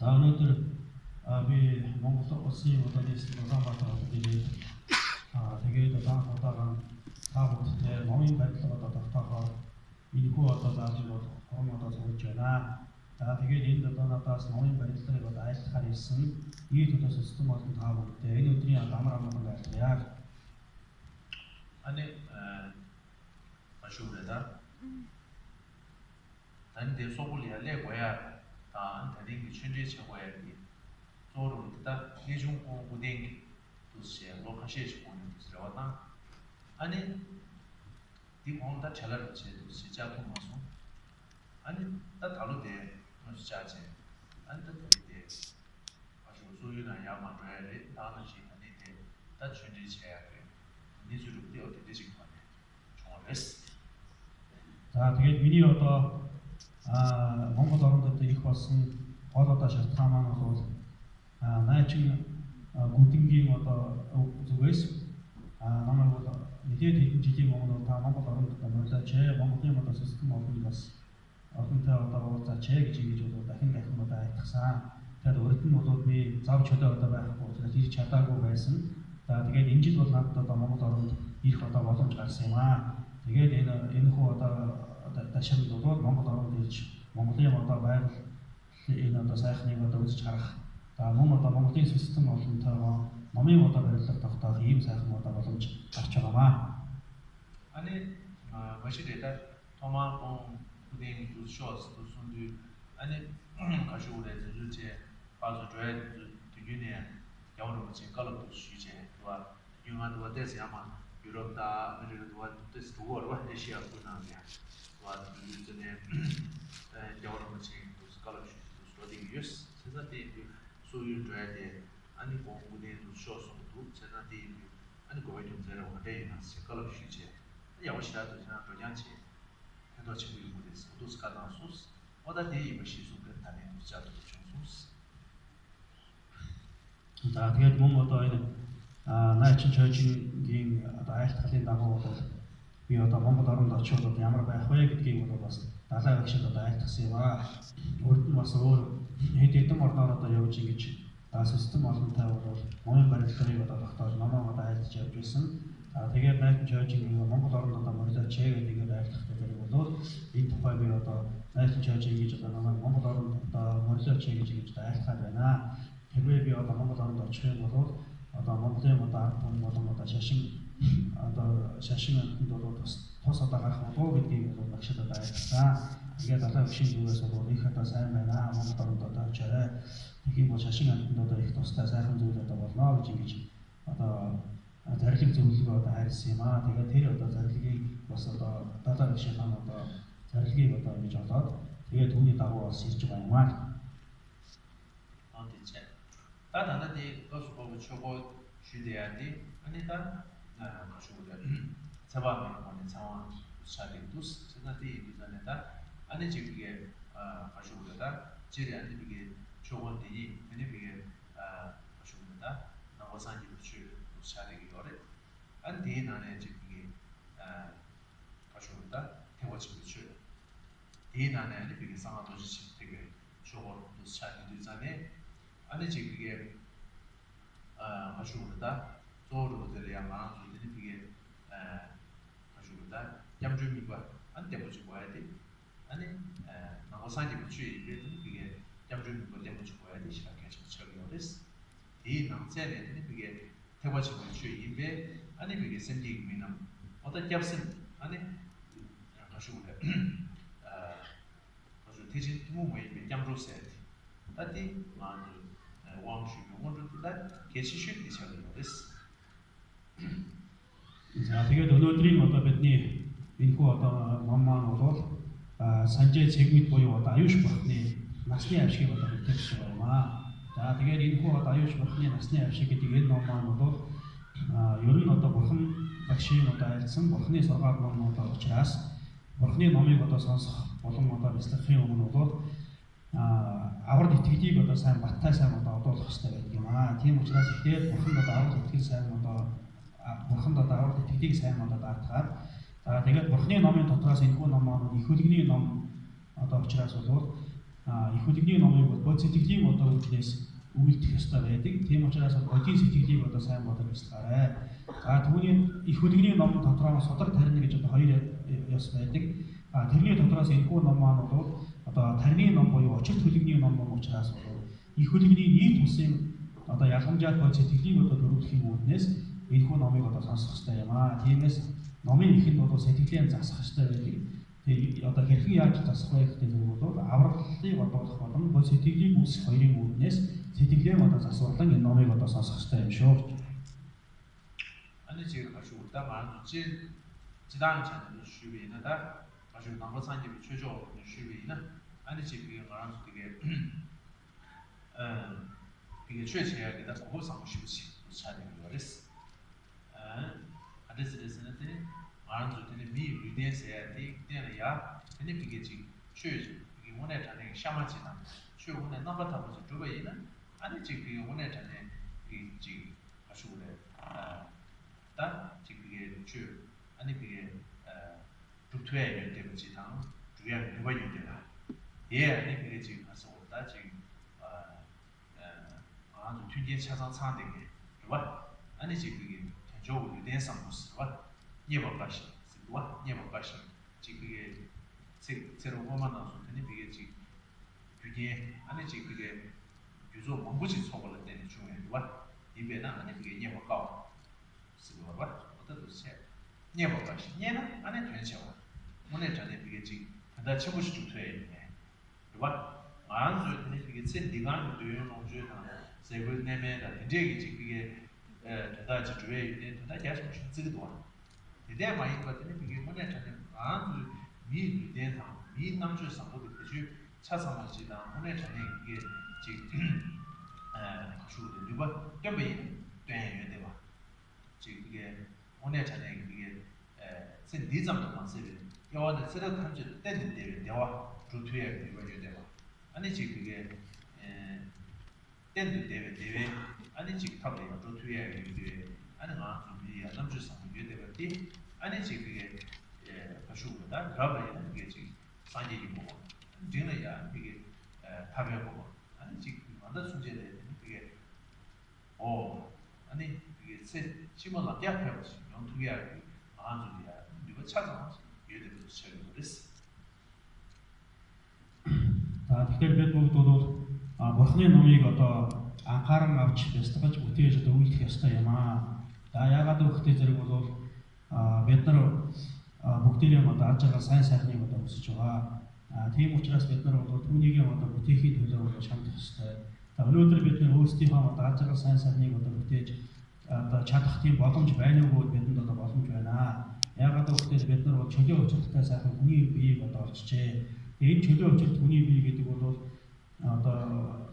За өнөөдөр би Монгол Улсын удаагийн Улаанбаатар хотод ирээд тэгээд удаан та бүдтэй номын байдлаар тогтоохоор энэхүү зааж бол орон зурж байна. За тэгээд энэ надаас номын байдлыг айлтахаар ирсэн ий төлөө систем болон та бүдтэй энэ өдрийн амар амгалан байлгая. 아니, 아쉬우다. 난데 소불이야 내고야 다 다른 현재 최고야 이 조로다 이중고 무대기 도시에 로카시에 보는 것이라다. 아니, 디본다 잘라르체 도시 자통 마소. 아니, 다 다루데 무슨 자체. 안다 되게 아주 소유나 야만을 다는 시간인데 다 현재 최야 За тэгээд миний Монгол орондоо их болсон гол шалтгаан маань бол найчин гүдэнгийн зүгээс намайг бол мэдээд хэдэн жилийн өмнө Монгол орондоо мөрлөөч Монголын систем олон бас олонтой уулзаач гэж дахин айтгсан. Тэгээд урд нь бол би зав чөлөө байхгүй учраас хийж чадаагүй байсан. За тэгээд энэ жил бол надад Монгол оронд ирэх боломж гарсан юм аа. Тэгээд энэ хүү ташаалд бол Монгол оронд ирж Монголын байгаль энэ сайхныг үзэж харах. За мөн Монголын систем олонтойгоо номын барилга тогтоох ийм сайхан боломж гарч байгаамаа. 아니, 마시데다 토마공 부딩 두쇼스 두순두 아니 가시오레 주제 바로 줘야 되겠네. 영어로 지금 걸어도 쉬제 와 유만도 대세야만 유럽다 미래도 뜻 두어로 아시아 분야야 와 유전에 영어로 지금 스칼러십 스터디스 세자티 소유 줘야 돼 아니 공부에 두쇼스도 세자티 아니 거기 좀 제대로 돼야 스칼러십 쉬제 야오시라도 지나 도장치 해도 지금 이거です또 스카다소스 어다 대입을 시속을 다는 자도 중소스 За тэгээд мөн энэ найчин чойжингийн айлтгалын дагуу бол би Монгол оронд очиод ямар байх вэ гэдгийг бол бас далай багшид айлтгсан юм аа. Урд нь бас өөр хэдэн орноор явж ингэж систем олонтой бол номын барилгыг тогтоож номоо айлтж явж байсан. Тэгээд найчин чойжингийн Монгол оронд мөрлөөч гэдгийг айлтгахтай бол энэ тухай би найчин чойжин гэж Монгол оронд мөрлөөч гэж айлтгаад байна. Хэрвээ би Монгол оронд очих юм бол Монголын ард түмэн болон шашин амтнд бол тус гарах болов гэдгийг бол багшид айлтсан. Тэгээд далай багшийн зүгээс бол их сайн байна. Монгол оронд очиорой. Тэгхийн бол шашин амтнд их тустай сайхан зүйл болно гэж ингэж зарлиг зөвлөгөө хайрсан юм аа. Тэгээд тэр зарлагийг бас далай багшийн зарлагийг ингэж олоод тэгээд түүний дагуу бас ирж байгаа юм аа. 다다나디 거수고 초고 쉬대야디 아니다 거수고다 잡아면 거는 상황 사례도스 세나디 이전에다 아니 지금 거수고다 지리안디 이게 초고들이 근데 이게 거수고다 나와산지 주 사례기 거래 안디 나네 지금 이게 거수고다 태워지고 주 이나네 이게 상황 도시 되게 초고도 사례도 전에 아니 지금 이게 가시고다 조로들이야 많은 소리들이 이게 가시고다 ям주미과 안 때문에 뭐야 돼 아니 나고산이 붙이 이게 ям주미과 때문에 뭐야 돼 시작해 저기 어디스 이 남자들이 이게 태워지 붙이 이게 아니 이게 생기 미남 어떤 잡슨 아니 가시고다 가시 대신 뭐에 이게 ям주세 다디 많이 За тэгээд өнөөдрийн бидний энэхүү ном маань бол санжээ цэгмэд буюу аюуш бурхны насны авшиг хэлж байгаа юм аа. За тэгээд энэхүү аюуш бурхны насны авшиг гэдэг энэ ном маань бол ер нь бурхан багшийн айлцсан бурхны сургаал ном учраас бурхны номыг сонсох болон бяцлахын өмнө бол аврал итгэлийг сайн баттай сайн одуулах хэрэгтэй байдаг юм аа. Тийм учраас ихтэй бурханд аврал итгэл сайн бурханд аврал итгэлийг сайн даатгаад тэгээд бурхны номын дотроос энэхүү ном маань их хөлгний ном учраас бол их хөдөлгөөний номыг бол бод сэтгэлийн одоо үүднээс үйлдэх ёстой байдаг. Тийм учраас бодийн сэтгэлийг одоо сайн бодох ёстой. За түүний их хөдөлгөөний ном дотроо судар тарина гэж одоо хоёр ёс байдаг. Тэрний дотроос энэхүү ном маань бол одоо тарины ном буюу учир төлөвний ном учраас их хөдөлгөөний нийт улсын одоо ялгамжаат бод сэтгэлийг одоо дөрвөлхийн үүднээс энэхүү номыг одоо сонсох ёстой юм аа. Тиймээс номын ихэнд бол сэтгэлийн засах ёстой байдаг. Тэгээ одоо хэрхэн яаж засах вэ гэдэг нь бол авралыг бодох болон бод сэтгэлийг үүсгэх хоёрын үүднээс сэтгэлээ одоо засварлан энэ номыг одоо сонсох ёстой юм шүү. 아니 지금 가지고 있다 말은 지단 전에 수비나다 가지고 넘버 산집이 최저 수비나 아니 지금 말하는 되게 이게 최초야 그다 고급 상식이 차리는 거랬어. 아데스는 말하는 저들이 미 리덴스야 되는야 근데 이게 지금 최초 이게 원래 전에 샤마지나 최고의 넘버 타고 주변에는 아니 지금 원래 전에 이 지금 가지고 그래. 다 지금 이게 주 아니 그게 주투에 연대고 지당 주야 누가 연대나 예 아니 그게 지금 가서 왔다 지금 아주 튀게 차상 상대게 봐 아니 지금 그게 전적으로 대상 모습 봐 예법 가시 봐 예법 가시 지금 그게 새로 보면은 근데 그게 지금 그게 아니 지금 그게 유조 뭔지 속을 때는 중요해 봐 이배나 아니 그게 예법 가是吧？我都是念不过去，念呢，俺那全小，我那真的这个这，他全部是主推的，对吧？俺说那这个在地方对于农村呢，社会那边的这个他就主要有点，他家是这个多，这点嘛，一个这个我那真的，俺说米有点上，米当初上过的过去，车上嘛是当，我那真的一个这说的对吧？对不对？对对吧？这个我那전에 그게 선 리점도 컨셉이 요한테 새로 컨셉 때는 되와 주투에 이거 되와 아니 지금 그게 때도 되게 아니 지금 탑이야 주투에 이게 아니 나 준비야 남주상 이게 되겠지 아니 지금 그게 가수보다 가봐야 이게 지금 산지기 보고 되는야 이게 탑에 보고 아니 지금 완전 순제돼 그게 아니 심어서 대학교에서 연투기하고 안주기야 이거 찾아서 예를 들어서 제가 그랬어. Тэгэхээр бид бүгд бол бурхны номыг одоо анхааран авч бяцлагаж үтээж одоо үйлдэх ёстой юм аа. Яагаад гэвэл зэрэг бол бид нар бүгдээрээ одоо аж аргал сайн сайхныг одоо өсөж байгаа. Тийм учраас бид нар бол түүнийг одоо бүтээхийн төлөө шаардах ёстой. Өнөөдөр бид нар өөрсдийнхөө одоо аж аргал сайн сайхныг одоо бүтээж одоо чадах тийм боломж байна уу гэдээ бидэнд одоо боломж байна. Яагаад гэвэл бид нар чөлөө учиртай сайхан хүний биеийг одоо олчжээ. Энэ чөлөө учирт хүний бие гэдэг бол одоо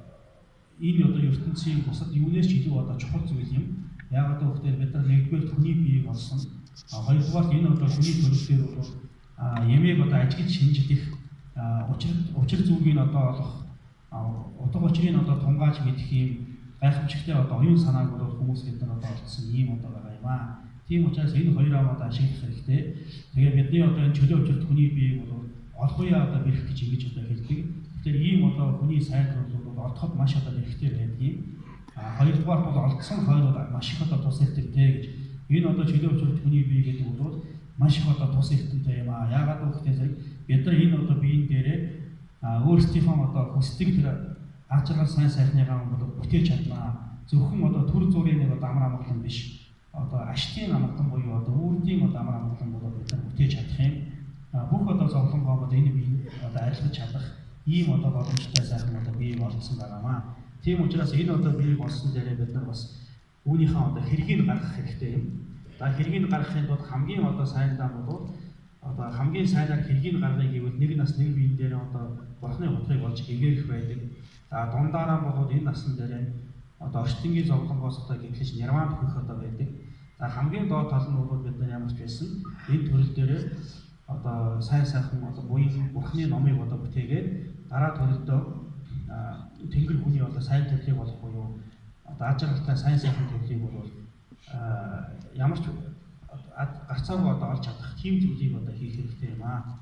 энэ одоо ертөнцийн бусад юунаас ч илүү одоо чухал зүйл юм. Яагаад гэвэл бид нар нэгдүгээр хүний биеийг олсон. Хоёрдугаар энэ одоо хүний төрөлдөр бол ямиг одоо ажиглаж шинжлэх учир зүгийг одоо олох утга учирыг одоо тунгааж мэдэх юм гайхамшигтай одоо оюун санааг бол хүмүүс бид нар одоо олдсон ийм одоо байгаа юм аа. Тийм учраас энэ хоёроо одоо ашиглах хэрэгтэй. Тэгээ бидний одоо энэ чөлөө учирт хүний биеийг бол олохгүй одоо бэрх гэж ингэж одоо хэлдэг. Тэгэхээр ийм одоо хүний сайд бол олдоход маш одоо хэрэгтэй байдаг. Хоёрдугаар бол олдсон хойно маш их одоо тус ихтэй гэж. Энэ одоо чөлөө учирт хүний бие гэдэг бол маш их одоо тус ихтэй юм аа. Яагаад гэвэл бид нар энэ одоо биеийн дээрээ өөрсдийнхөө одоо хүсдэг тэр аж аргал сайн сайхныгаа бол бүтээж чаднаа. Зөвхөн одоо төр зүрийн нэг одоо амар амгалан биш. Одоо аштын амгалан буюу одоо үрдийн одоо амар амгалан бол бид нар бүтээж чадах юм. Бүх одоо зовлонгоо одоо энэ бие одоо арилгаж чадах ийм одоо боломжтой сайхан одоо бие болсон байгаамаа. Тийм учраас энэ одоо бие болсон дээр бид нар бас үүнийхээ одоо хэргийг гаргах хэрэгтэй юм. Хэргийг гаргахын тулд хамгийн одоо сайн дан бол одоо хамгийн сайнаар хэргийг гаргахыг гэвэл нэг нас нэг биеийн дээр одоо бурхны хутрыг болж ээгэрх байдаг. Дундаараа бол энэ насн дээр одоо орчтонгийн зовлонгоос одоо гэвлэж нирванд хүрэх одоо байдаг. Хамгийн доод тал нь бол бид нар ямар ч байсан энэ төрөл дээр одоо сайн сайхан одоо буян бурхны номыг одоо бүтээгээд дараа төрөлдөө тэнгэр хүний одоо сайн төрлийг болох буюу одоо аж аргалтай сайн сайхан төрлийг бол ямар ч гарцаагүй одоо олж чадах тийм зүйлийг одоо хийх хэрэгтэй юм аа.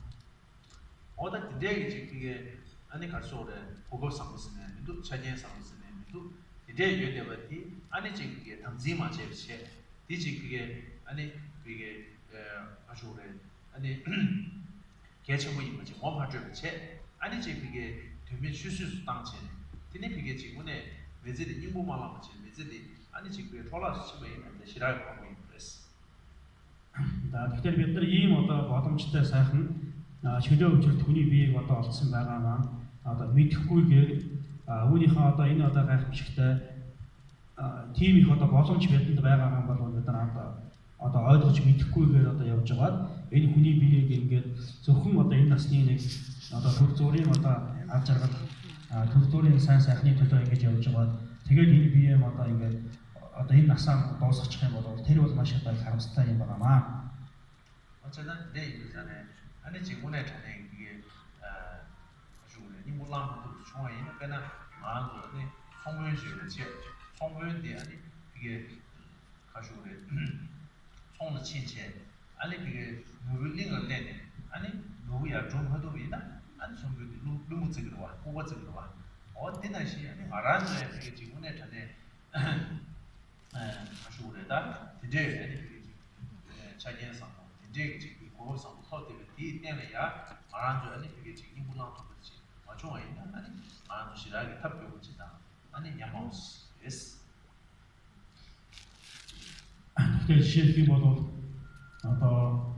어떤 데게 지금 이게 아니 갈수록 고급 상무스네 또 차진 상무스네 또 이제 요대버티 아니 지금 그게 당지만 제시해 디지 그게 아니 그게 아주래 아니 개체모 이미지 원파주체 아니 지금 그게 되면 수수 당체 근데 그게 지금에 외제의 인부만 맞지 외제의 아니 지금 돌아서 집에 있는데 싫어할 거고 있어. Тэгэхээр бид нар ийм одоо боломжтой сайхан чөлөө өвчөлт хүний биеийг одоо олдсон байгаагаа одоо мэдэхгүйгээр үүнийхээ одоо энэ одоо гайхамшигтай тийм их одоо боломж бидэнд байгаагаа бол бид нар одоо ойлгож мэдэхгүйгээр одоо явж байгаад энэ хүний биеийг ингээд зөвхөн одоо энэ насны нэг одоо төр зүрийн одоо аж аргал төр зүрийн сайн сайхны төлөө ингэж явж байгаад тэгээд энэ биеэм одоо ингээд одоо энэ насаа дуусгачих юм бол тэр бол маш их харамсалтай юм байна. 어쨌든 내 입장에 아니 지금의 전에 이게 아주래 이 몰랑도 총에 있는 거나 마음도 네 성문식의 성문이 아니 이게 아주래 총의 친체 아니 그게 누굴링을 내네 아니 누구야 좀 해도 있나 아니 성문이 너무 찍으러 와 뭐가 찍으러 와 어디나 시 아니 말하는 게 지금의 전에 아주래다 이제 아니 자기에서 이제 지금 고급상 호텔이 때문에야 말한줄 아니 그게 지금 인물랑 똑같이 맞춰와 있나 아니 말한줄 시라게 탑벽을 지다 아니 야마우스 yes Тэгэхээр жишээлбэл бол одоо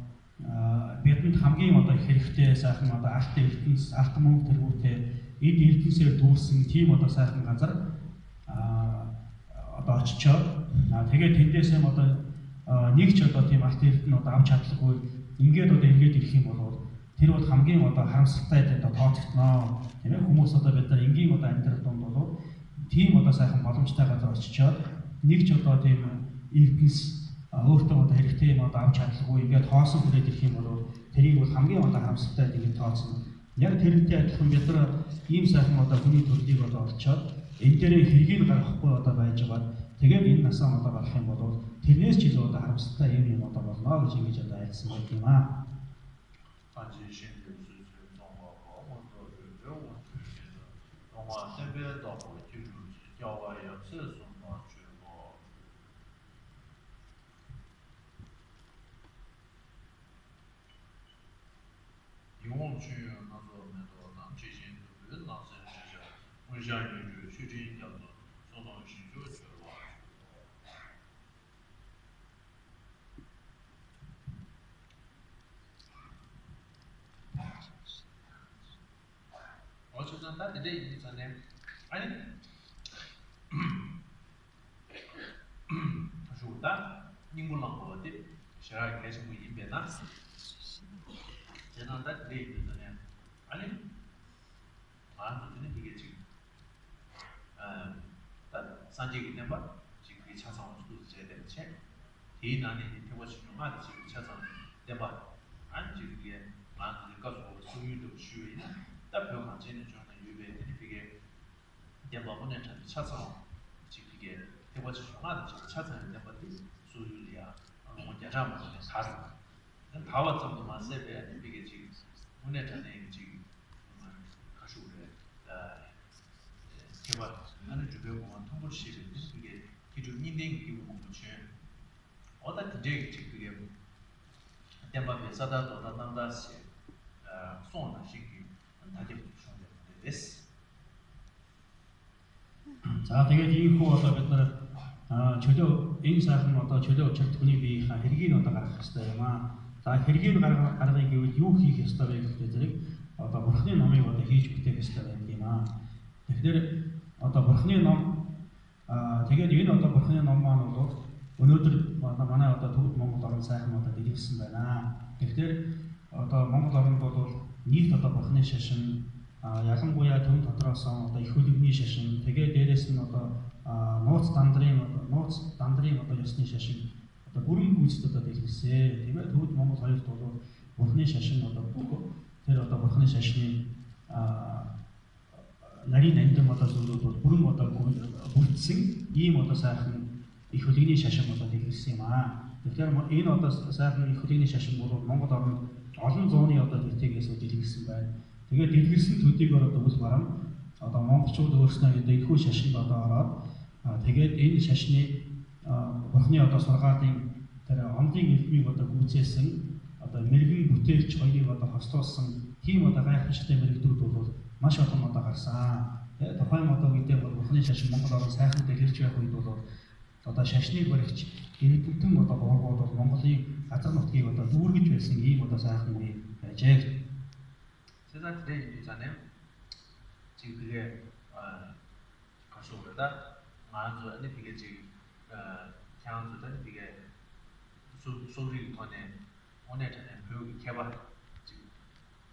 бидэнд хамгийн одоо хэрэгтэй сайхан одоо арт эрдэнэс арт мөнгө тэргүүтэй эд эрдэнэсээр дүүрсэн тийм одоо сайхан газар одоо очичоод тэгээд тэндээсээ одоо нэг ч одоо тийм арт эрдэнэ одоо авч чадлаггүй ингээд одоо эргээд ирэх юм бол тэр бол хамгийн одоо харамсалтай одоо тооцогдно. Тийм ээ хүмүүс одоо бид нар энгийн одоо амьдрал донд бол тийм одоо сайхан боломжтой газар очичоод нэг ч одоо тийм эрдэнэс өөртөө одоо хэрэгтэй юм одоо авч чадлаггүй ингээд хоосон хүрээд ирэх юм бол тэрийг бол хамгийн одоо харамсалтай гэж тооцно. Яг тэрнтэй адилхан бид нар ийм сайхан одоо хүний төрлийг одоо олцоод энэ дээрээ хэргийг гаргахгүй одоо байж байгаа. Тэгээд энэ насаа одоо гарах юм бол тэрнээс ч илүү одоо харамсалтай юм одоо болно гэж ингэж одоо айдсан байх юм аа. 어쨌든 나 이제 이전에 아니 좋다 인물랑 거지 제가 계속 이배나 제가 나 이제 이전에 아니 마음도 되게 지금 산지기 때문에 지금 이 차상으로 제대로 책 이 안에 대화시키는 말이 지금 차상 대화 안 지게 마음을 가지고 소유도 쉬어있나 답변 가지는 좀 유배들이 그게 대부분의 차상 지금 이게 대화시키는 말이 지금 차상의 대화들이 소유리야 먼저 잡으면 다른 다와 정도만 세배 이게 지금 문에 전에 지금 가시고 대화 하는 주변공원 통보시를 이게 기존 인생 기부 공부체 어떤 그게 그게 대마에 사다도 나난다시 손을 시키 다시 붙여야 됐어. За тэгээд ийм хүү одоо бид нар чөлөө энэ сайхан одоо чөлөө өчөлт хүний биеийн хэргийг одоо гаргах хэрэгтэй юм аа. За хэргийг гаргахыг гэвэл юу хийх ёстой вэ гэхдээ зэрэг одоо бурхны номыг одоо хийж бүтээх ёстой байдаг юм аа. Тэгэхээр одоо бурхны ном тэгээд энэ одоо бурхны ном маань бол өнөөдөр манай одоо төвд Монгол орн сайхан одоо дэлгэсэн байна. Тэгэхээр одоо Монгол орнд бол нийт одоо бурхны шашин ялангуяа төв дотроос одоо их хөлөвний шашин тэгээд дээрэс нь одоо нууц дандрын одоо ёсны шашин одоо бүрэн гүйцэд одоо дэлгэсэн. Тэгээд төвд Монгол хоёрт бол бурхны шашин одоо тэр одоо бурхны шашны нарийн амьтан одоо зүйлүүд бол бүрэн одоо бүрдсэн ийм одоо сайхан их хөлөвний шашин одоо дэлгэсэн юм аа. Тэгэхээр энэ одоо сайхан их хөлөвний шашин бол Монгол орнд олон зууны одоо тэртэгээс дэлгэсэн байна. Тэгээд тэгээд дэлгэрсэн төдийгөр одоо үл барам одоо монголчууд өөрснөө одоо энэхүү шашинд одоо ороод тэгээд энэ шашны бурхны одоо сургаалын тэр ондын элмийг одоо гүйцээсэн одоо мэрэгэн бүтээлч хоёрыг одоо хослуулсан тийм одоо гайхамшигтай мэрэгдүүд бол маш олон одоо гарсан. Тухайн одоо үедээ бол бурхны шашин Монгол орн сайхан дэлгэрч байх үед бол одоо шашныг баригч иргэдэн одоо боогод бол Монголын газар нутгийг одоо дүүргэж байсан ийм одоо сайхан үе байжээ. 세상 때 있잖아요. 지금 그게 가수보다 많은 아니 그게 지금 향수든 그게 소리 돈에 오늘 전에 교육 개발 지금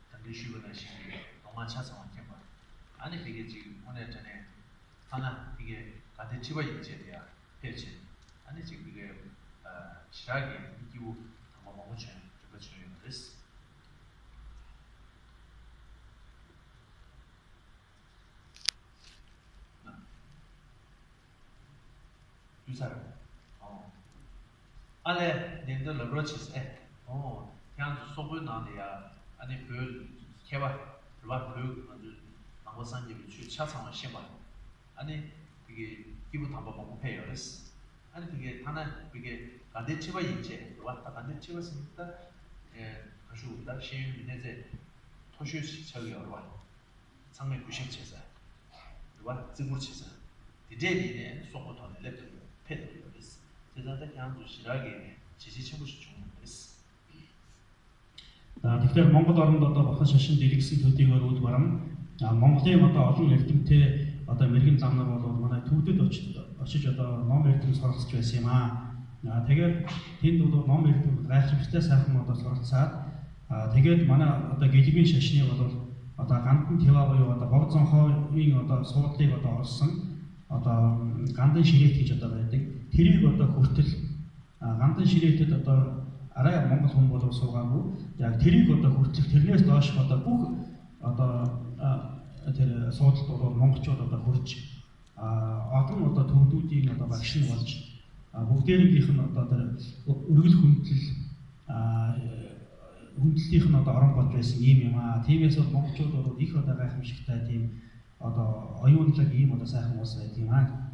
단기식으로 하시는 동안 차성한 개발 아니 그게 지금 오늘 전에 하나 이게 같은 집에 있지 돼야 되지 아니 지금 그게 시작이 이기고 한번 먹어줘요. 그거 중요한 거です. 유사람. 안에 님들 러브러치스 그냥 소불 나는데야 아니 그 개발 그와 그 남고산 집을 去 차상을 심어 아니 그게 기분 담보 먹고 해요 그랬어 아니 그게 하나 그게 간대치가 있지 왔다 간대치가 있으니까 가지고 다 시인 이제 토슈 저기 와 상면 90채사 와 지구 채사 디제리네 소포톤에 랩트 패드 그랬어 제자들 그냥 시라게 지시 친구시 중은 그랬어 Тэгэхээр Монгол оронд одоо бурхан шашин дэлгэсэн төдийгөр үл барам Монголын одоо олон эрдэмтэй одоо мэрэгэн зам нар бол манай төвдөд очиж одоо ном эрдэм суралцж байсан юм аа. Тэгээд тэнд бол ном эрдэм гайхамшигтай сайхан одоо суралцаад тэгээд манай одоо гэлбийн шашны бол одоо гандан тэва буюу одоо богд зонхоогийн одоо суудлыг одоо орсон одоо гандан ширээт гэж одоо байдаг. Тэрийг одоо хүртэл гандан ширээтэд одоо арай монгол хүн болов суугаагүй. Яг тэрийг одоо хүртэл тэрнээс доош одоо бүх одоо тэр суудлууд бол монголчууд одоо хүрч олон одоо төвдүүдийн одоо багш нь болж бүгдээрийнх нь одоо тэр өргөл хүндлэл хүндлэлийнх нь одоо орон болж байсан юм юм аа. Тиймээс бол монголчууд бол их одоо гайхамшигтай тийм одоо оюунлаг ийм одоо сайхан ус байт юм аа.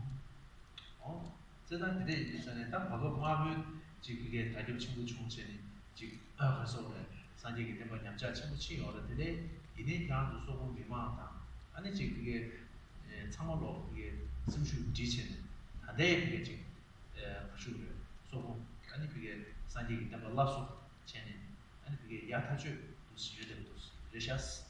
세상들이 있잖아요. 딱 봐도 공화국 지금 그게 다교 친구 중천이 지금 그래서 산지기 때문에 남자 친구 치 어른들이 이내 그냥 소금 미망하다. 아니 지금 그게 참말로 그게 숨쉬고 지치는 다대 그게 지금 가지고 소금 아니 그게 산지기 때문에 라수 체는 아니 그게 야타주 도시유대도 레샤스.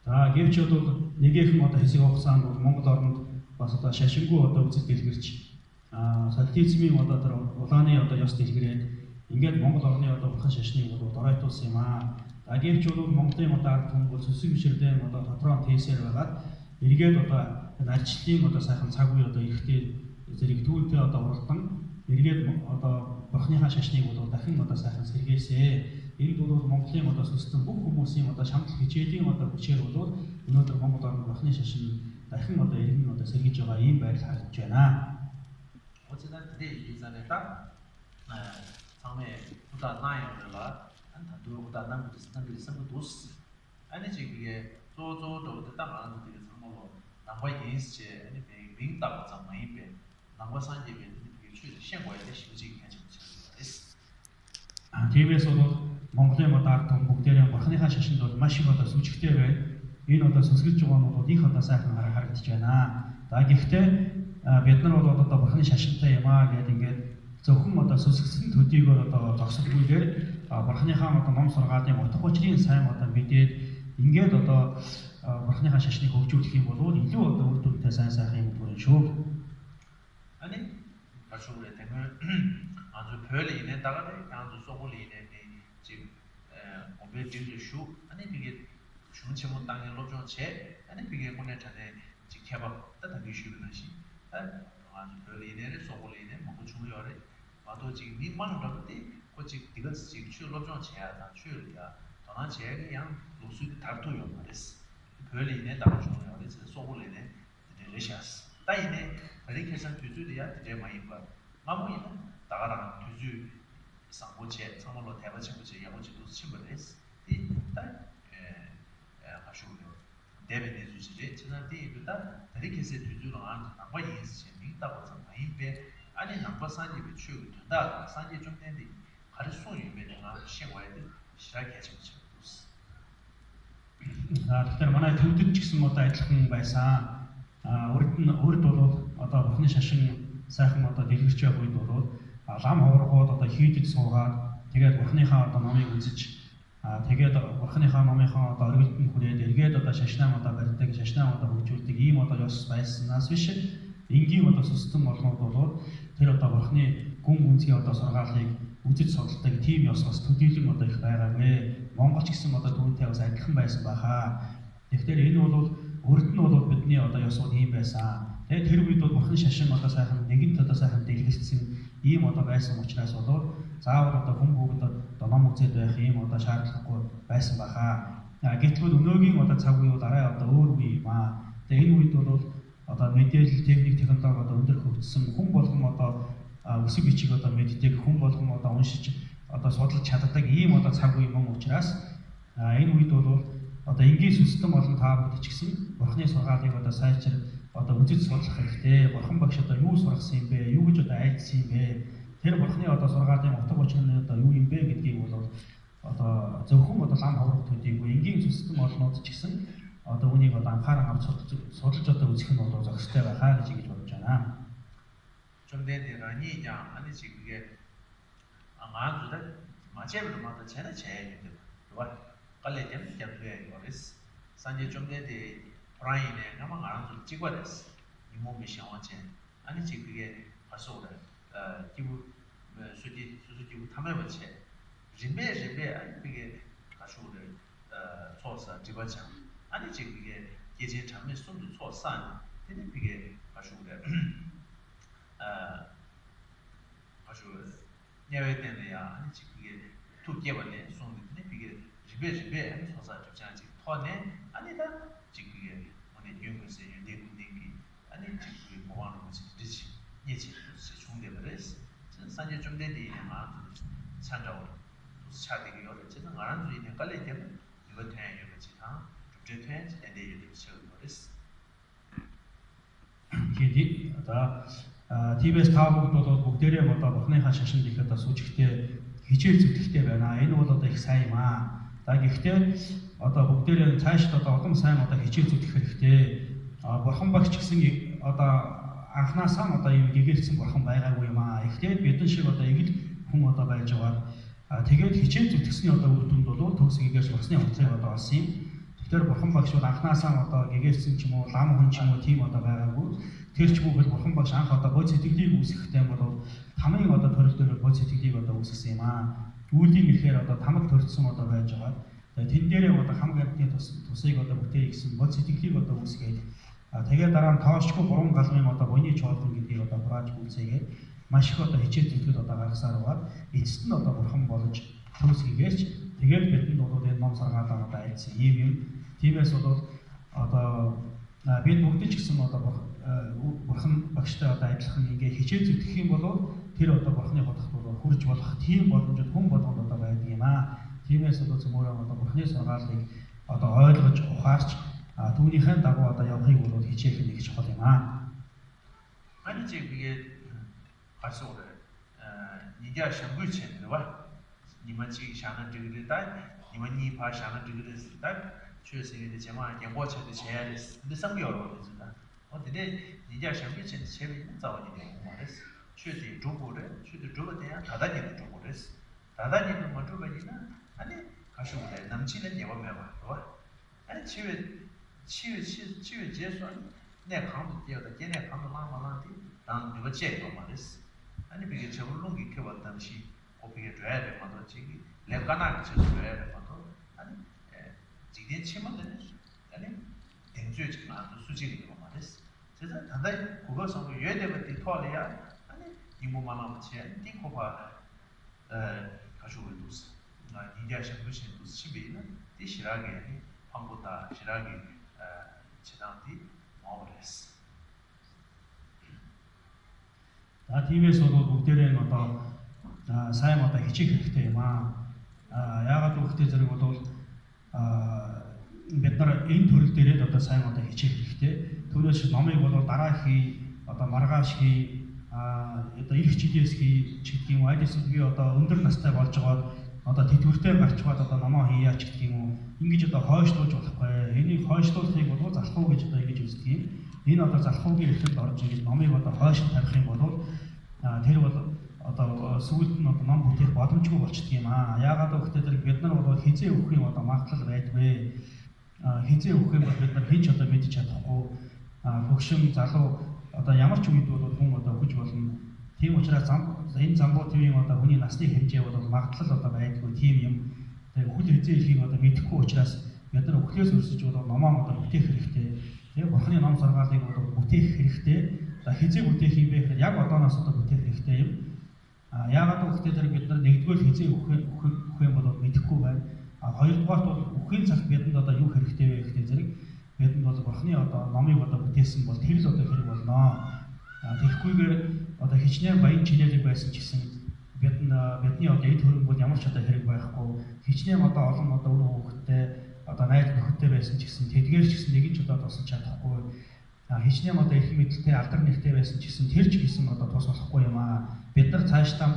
За гэвч бол нэгийнхэн одоо хэсэг хугацаанд бол Монгол орнд бас одоо шашингүй одоо үзэл дэлгэрч социализмын одоо тэр улааны одоо ёс дэлгэрээд ингээд Монгол орны одоо бурхан шашныг бол доройтуулсан юм аа. За гэвч бол Монголын одоо ард түмэн бол сүсэг бишрэлээр одоо дотроо тээсээр байгаад эргээд одоо нарчлалын одоо сайхан цаг үе одоо ирэхдээ зэрэг түүнтэй одоо уралдан эргээд одоо бурханыхаа шашныг бол дахин одоо сайхан сэргээсээ. Энд бол Монголын одоо сүсдэн бүх хүмүүсийн одоо шамтлал хичээлийн одоо хүчээр бол өнөөдөр Монгол орны бурханы шашин дахин одоо иргэн одоо сэргийж байгаа ийм байдал харагдж байна. 어쨌든 그때 이전에다 상에 보다 나요라 안타도 보다 남도 스탠드리 선도스 아니 지금 이게 조조도 딱 알아도 되게 상모로 남과 인스체 아니 빙다고 장만이 배 남과 산지에 이게 추이 현과에 시부지 괜찮지 TV에서 бол Монголын одоо ард түмэн бүгдээрээ бурханыхаа шашинд бол маш их одоо сүжигтэй байна. Энэ одоо сүсгэлж байгаа нь бол их одоо сайхан харагдаж байна. За гэхдээ бид нар бол одоо бурханы шашинтай юм аа гэдэг ингээд зөвхөн одоо сүсгсэн төдийгөр одоо зогсолгүйгээр бурханыхаа одоо ном сургаалын утга учирын сайн одоо мэдээд ингээд одоо бурханыхаа шашныг хөгжүүлэх юм бол илүү одоо үр дүнтэй сайн сайхан юм бүрэн шүү. 아니 가족을 때문에 아주 별이 있는다가 아주 소불이 있는 지금 오늘 진료슈 아니 그게 중체모 땅에 로존 제 아니 그게 오늘 전에 지켜봐 따뜻하게 쉬는지 아주 별이 있는 소불이 있는 뭐 중요해 와도 지금 민만 그런데 거기 네가 지금 출 로존 제야다 출이야 더나 제가 그냥 로스 다토요 말했어 별이 있는 땅 중요해 소불이 있는 레샤스 따이네 그렇게 해서 주주들이야 되게 많이 봐 마무리는 다가랑 주주 상고체 상물로 대화 친구제 야고지도 친구들 했어. 일단 대변해 주시지. 저는 뒤보다 다리 계세 뒤주로 안 남과 인생 있다고 생각해. 아니 남과 산지 비추 된다. 산지 좀 된데 가르 소유에 내가 시행와야 시작해 주죠. Тэгэхээр манай төвдөд ч гэсэн одоо адилхан байсан. Өөрөд бол одоо бурхны шашин сайхан одоо дэлгэрч явах үед бол лам ховрогоод одоо хийдэд суугаад тэгээд бурхныхаа одоо номыг үзэж тэгээд бурхныхаа номынхаа одоо оргилд нь хүрээд эргээд одоо шашнаа одоо барьдаг, шашнаа одоо хөгжүүлдэг ийм одоо ёс байснаас биш энгийн одоо сүстэн болнууд бол тэр одоо бурхны гүн гүнзгий одоо сургаалыг үзэж судалдаг тийм ёс бас төдийлөн одоо их байгаагүй. Монголч гэсэн одоо түүнтэй бас адилхан байсан байхаа. Тэгэхээр энэ бол өөрт нь бол бидний одоо ёсууд ийм байсан. Тэгээд тэр үед бол бурхны шашин одоо сайхан нэгэнт одоо сайхан дэлгэрсэн ийм одоо байсан учраас бол заавал одоо хүн бүгд одоо ном үзээд байх ийм одоо шаардлагагүй байсан байхаа. Гэтэл өнөөгийн одоо цаг үе бол арай одоо өөр үе юм аа. Тэгээд энэ үед бол одоо мэдээлэл техник технологи одоо өндөр хөгжсөн хүн болгон одоо өсөг бичиг одоо мэддэг хүн болгон одоо уншиж одоо судалж чаддаг ийм одоо цаг үе юм учраас энэ үед бол одоо энгийн сүнслэн болон та бүгд ч гэсэн бурхны сургаалыг одоо сайжир одоо үзэж судлах хэрэгтэй. Бурхан багш одоо юу сургасан юм бэ? Юу гэж одоо айлдсан юм бэ? Тэр бурхны одоо сургаалын утга учир нь одоо юу юм бэ гэдгийг бол одоо зөвхөн одоо лам ховрог төдийгүй энгийн сүнслэн болнууд ч гэсэн одоо үнийг одоо анхааран авч судалж одоо үзэх нь бол зохистой байхаа гэж бодож байна. 좀 내내라니 야 아니지 그게 아마도 마제로 마다 제나 제인데 와 깔래 좀 잡게 거리스 산제 좀 내대 프라이네 가만 안 좀 찍어댔어 이 몸이 시원체 아니지 그게 가서 그래 기부 수지 탐해 버체 진배 아니 그게 가서 그래 초사 집어장 아니지 그게 예제 참에 손도 초산 근데 그게 가서 그래 아주 예외되네야 아니 그게 투개번에 손들이 그게 집에 소사 접장지 토네 아니다 지금 그게 오늘 연구에서 내군대기 아니 지금 뭐 하는 거지 되지 예지 중대버렸어 저는 산재 좀 내리 막参照 차대기 요래 저는 안 하는 일이 깔려 있는 이거 대야 이거지 다 접대해 내리 세워버렸어 тэгээд одоо TBS та бүгд бол бүгдээрээ одоо бурхныхаа шашинд их одоо сүжигтэй хичээл зүтгэлтэй байна. Энэ бол одоо их сайн юм аа. Гэхдээ одоо бүгдээрээ цаашд одоо улам сайн одоо хичээл зүтгэх хэрэгтэй. Бурхан багч гэсэн одоо анхнаасаа одоо юм гэгээлсэн бурхан байгаагүй юм аа. Гэхдээ бидэн шиг одоо эгэл хүн одоо байж байгаа. Тэгээд хичээл зүтгэсний одоо үр дүнд бол төгс гэгээс урсны хугацааг одоо олсон юм. Тэгэхээр бурхан багш бол анхнаасаа одоо гэгээлсэн ч юм уу, лам хүн ч юм уу тийм одоо байгаагүй. Тэр ч бүгд бурхан багш анх одоо бод сэтгэлийг үүсгэхдээ бол тамийн одоо төрөл дээр бод сэтгэлийг одоо үүсгэсэн юм аа. Үүлийн ихээр одоо тамаг төрөлсөн одоо байж байгаа. Тэн дээрээ одоо хамаг амьтны тусыг одоо бүтээе гэсэн бод сэтгэлийг одоо үүсгээд тэгээд дараа нь тоошгүй 3 галмын одоо боны чуулган гэдгийг одоо хурааж үүсгээд маш их одоо хичээл зүтгэл одоо гаргасаар байгаа. Эцэст нь одоо бурхан болж төгс хийгээрч тэгээд бидэнд бол энэ ном сургаалаа одоо айлцсан ийм юм. Тиймээс бол одоо бид бүгд ч гэсэн одоо бурхан багштай одоо адилхан ингээ хичээл зүтгэх юм бол тэр одоо бурханы хотод бол хурж болох тийм боломжууд хүн болгонд одоо байдаг юм аа. Тиймээс одоо зөвхөн одоо бурханы сургаалыг одоо ойлгож ухаарч түүнийхэн дагуу одоо явахыг бол хичээх нэг чухал юм аа. 아니 지금 이게 가서 그래 니가 샹글 챘는데 와 니만 지금 샹을 들으다 니만 니 봐 샹을 들으다 최선의 제마 연구체도 제야를 근데 상비 어려워진다. 근데 니가 샹글 챘는데 제일早一点 말했어. 최대 중국을 최대 중국에 다다니는 중국을 했어. 다다니는 뭐 중국이나 아니 가서 그래 남친은 예원면 와. 아니 치외 제선 내 강도 뛰어다 걔네 강도 많아만한데 난 누가 제일 말했어. 아니 비게 저물롱이 켜봤 당시 고비게 줘야 될 것도 지기 레가나 줘야 될 것도 아니 지게 치면은 아니 된주에 지금 안 수직이 거 말했어. 그래서 단단히 그거 선거 예대በት 토리아 아니 이모만 하면 띵코바 가지고 있었어. 나 이제 셔부신 그 시비는 디시라게 방보다 시라게 지난뒤 마오레스. TBS бол бүгдээрээ одоо сайн одоо хичээх хэрэгтэй юм аа. Яагаад гэвэл зэрэг бол бид нар энэ төрөл дээрээ одоо сайн одоо хичээх хэрэгтэй. Түүнээс номыг бол дараа хий, одоо маргааш хий, одоо ирэх жилээс хий ч гэдэг юм уу. Айдас би одоо өндөр настай болж байгаа одоо тэтгэвртэй гарчгаад одоо номоо хийяач гэдэг юм уу. Ингэж одоо хойшлуулж болохгүй. Энийг хойшлуулахыг бол залхуу гэж одоо ингэж үздэг юм. Энэ одоо залхуугийн эрхэлд орж ингэж номыг одоо хойш тавих юм бол тэр бол одоо сүүлд нь одоо ном бүтээх боломжгүй болчихдог юм аа. Яагаад гэвэл бид нар бол хизээ өгөх юм одоо магадлал байдгүй. Хизээ өгөх юм бол бид нар хийж одоо мэдчих чадахгүй. Хөгшин залуу одоо ямар ч үед бол хүн одоо өгж болно. Тийм учраас энэ замбуу твийн одоо хүний насны хэмжээ бол магадлал одоо байдгүй тийм юм. Тэгээ хүл хизээ ихийг одоо мэдэхгүй учраас бид нар өглөөс өрсөж бол номоо одоо бүтээх хэрэгтэй. Тэгээ бурхны ном сургаалыг бол бүтээх хэрэгтэй. Хизээ бүтээх юм бэ гэхээр яг одооноос одоо бүтээх хэрэгтэй юм. Яагаад гэвэл бид нар нэгдүгээр хизээ өгөх юм бол мэдэхгүй байна. Хоёрдугаарт бол өхийн цагт бидэнд одоо юу хэрэгтэй вэ гэхдээ зэрэг бидэнд бол бурхны одоо номыг одоо бүтээсэн бол тэр л одоо хэрэг болно. Тэгэхгүйгээр одоо хичнээн баян чинэлэг байсан ч гэсэн бидний одоо эд хөрөнгө бол ямар ч одоо хэрэг байхгүй. Хичнээн одоо олон одоо үр хөвгттэй одоо найз нөхөдтэй байсан ч гэсэн тэдгээр ч гэсэн нэгэн ч одоо тусалж чадахгүй. Хичнээн одоо их мэдлэлтэй алдар нэртэй байсан ч гэсэн тэр ч гэсэн одоо тус болохгүй юм аа. Бид нар цаашаа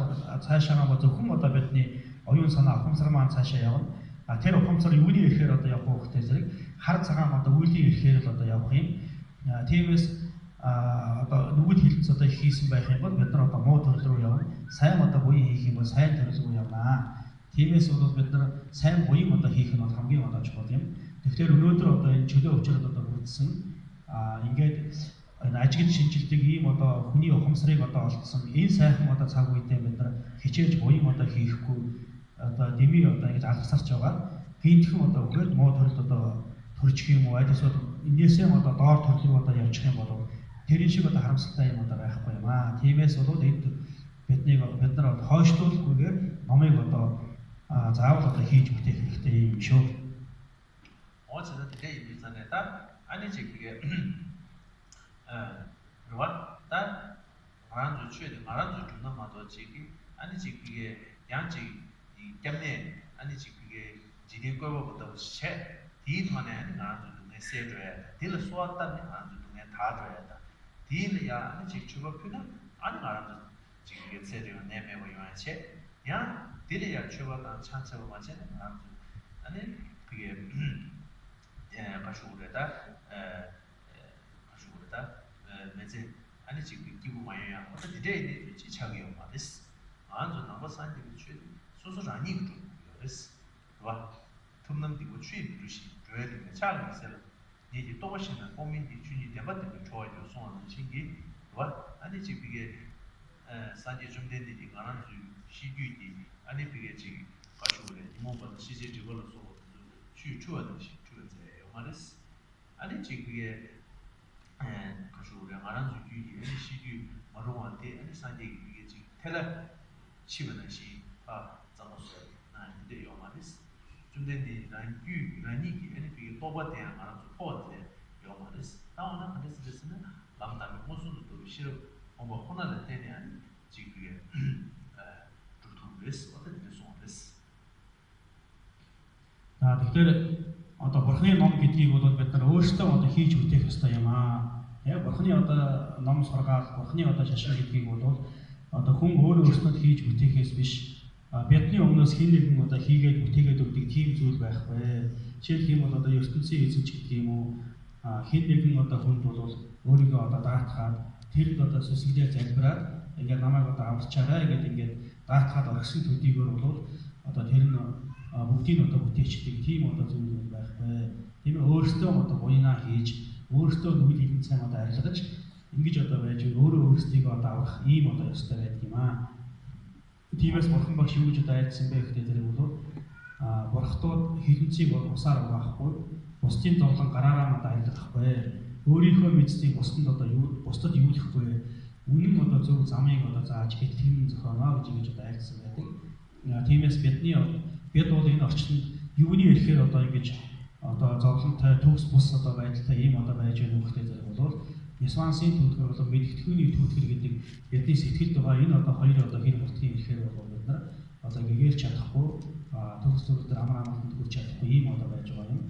зөвхөн одоо бидний оюун санаа ухамсар маань цаашаа явна. Тэр ухамсар юуны ихээр одоо явах хэрэгтэй зэрэг хар цагаан одоо үеийн ихээр л одоо явах юм. Тиймээс одоо нүгэл хилэнц одоо хийсэн байх юм бол бид нар одоо муу төрөл рүү явна. Сайн одоо буян хийх юм бол сайн төрөл рүү явна. Тиймээс бол бид нар сайн буян одоо хийх нь бол хамгийн одоо чухал юм. Тэгэхээр өнөөдөр одоо энэ чөлөө өвчрөд одоо бүрдсэн ингээд ажиглал шинжилдэг ийм одоо хүний ухамсарыг одоо олдсон энэ сайхан одоо цаг үедээ бид нар хичээж буян одоо хийхгүй одоо дэмий одоо ингэж алгасарч байгаа. Хинтхэн одоо өгөөд муу төрөлд одоо төрчих юм уу? Айдасууд энээсээ одоо доор төрөл рүү одоо явчих юм бол тэрийн шиг одоо харамсалтай юм одоо байхгүй юм аа. Тиймээс бол энд бид нар хойшлуулахгүйгээр номыг одоо заавал одоо хийж бүтээх хэрэгтэй юм шүү. 어제도 되게 이전에다 아니지 그게 다 말한 줄 취해 말한 줄 존나 맞아 지기 아니지 그게 양지 이 때문에 아니지 그게 지린 거보다 세 뒤만에 아니 말한 줄 눈에 세줘야 딜 소왔다는 말한 줄 눈에 다 줘야 돼 딜이야 아니지 주거표는 아니 말한 줄 지금 이게 세줘야 내매고 요한체 야 딜이야 주거다 찬스고 맞지 말한 줄 아니 그게 가시고래다 매제 아니 지금 기부 많이야 어떤 디데이 지착이요 말이스 안저 넘버 산디 취 소소 아니 그죠 그랬어 봐 틈남 디고 취 비루시 줘야 되는 차는 있어요 이제 또 보시는 고민이 주니 대받는 좋아요 송하는 신기 봐 아니 지금 이게 산지 좀 된디 가는 시규디 아니 그게 지금 가시고래 이모가 시제 저걸로 쏘고 취 추어는 시 말이스 아니 지금 그게 가시고래 가는 주기 아니 시규 마로한테 아니 산지 이게 지금 텔레 치면은 시아 잡았어요 나 근데 요 말이스 좀 된디 난이기 아니 그게 뽑아대야 가는 주 포한테 요 말이스 다음은 근데 쓰는 남담이 무슨 또 싫어 뭐 혼나는 때네 아니 지금 그게 두두레스 어떤 데 송레스 тэгэхээр одоо бурхны ном гэдгийг бол бид нар өөрсдөө одоо хийж бүтээх ёстой юм аа. Яг бурхны одоо ном сургаал, бурхны одоо шашин гэдгийг бол одоо хүн өөрөөсөө хийж бүтээхээс биш бидний өмнөөс хэн нэгэн одоо хийгээд бүтээгээд өгдөг тийм зүйл байхгүй. Жишээлх юм бол одоо ертөнцийн эзэмч гэдэг юм уу? Хэн нэгэн одоо хүнд бол өөрийгөө одоо даатгаад тэр одоо сүсгэлээр залбираад ингээд намайг одоо аварчаарай гэдэг ингээд даатгаад орхисон төдийгөр бол одоо тэр нь бүгдийг одоо бүтээчдэг тийм одоо зүйл байхгүй. Тийм өөрсдөө одоо буйнаа хийж, өөрсдөө нүгэл хилэн цай одоо арилгаж ингэж одоо байж өөрөөсдийгөө одоо авах ийм одоо ёстой байдаг юм аа. Тиймээс бурхан багш юу гэж одоо айдсан бэ гэхдээ тэр бол бурхтууд хилэнцийг бол усаар угаахгүй, бусдын зовлон гараараа одоо арилгахгүй. Өөрийнхөө мэдсийг бусдад одоо бусдад юулахгүй. Үнэн одоо зөв замыг одоо зааж хэлтгэн зохионоо гэж одоо айдсан байдаг. Тиймээс бид бол энэ орчинд юуны ихээр одоо ингэж одоо зовлонтой төгс бус одоо байдалтай ийм одоо байж байгаа нөхдөд зэрэг бол Ясвансын түүтгэр болон мэдгэдэгхүүний түүтгэр гэдэг бидний сэтгэлд байгаа энэ одоо хоёр одоо хин хурдгийн ихээр бол бид нар одоо гэгээлж чадахгүй төгс төгс дээр амар амгаланд хүрч чадахгүй ийм одоо байж байгаа юм.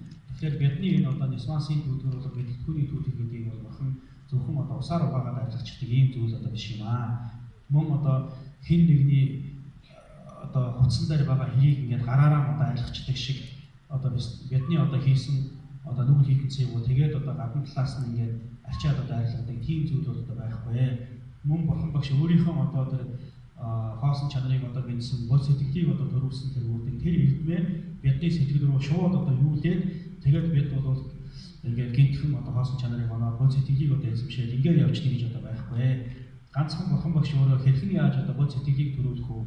Тэгэхээр бидний энэ одоо нисвансын түүтгэр бол мэдрэхүүний түүтгэр гэдгийг бол бурхан зөвхөн одоо усаар угаагаад арилгачдаг ийм зүйл одоо биш юм аа. Мөн одоо хэн нэгний одоо хуцсан дээр байгаа хэрийг ингээд гараараа одоо арилгачдаг шиг одоо бидний одоо хийсэн одоо нүгэл хийхэнцээ юу тэгээд одоо гадна талаас нь ингээд ачаад одоо арилгадаг тийм зүйл бол одоо байхгүй. Мөн бурхан багш өөрийнхөө одоо тэр хоосон чанарыг одоо мэдсэн бол сэтгэлийг одоо төрүүлсэн тэр үүдэн тэр эрдмээ бидний сэтгэл рүү шууд одоо юулээд тэгээд бид бол ингээд гинтхэн одоо хоосон чанарыг оноо бол сэтгэлийг одоо эзэмшээд ингээд явчихна гэж одоо байхгүй. Ганцхан бурхан багш өөрөө хэрхэн яаж одоо бол сэтгэлийг төрүүлэх үү?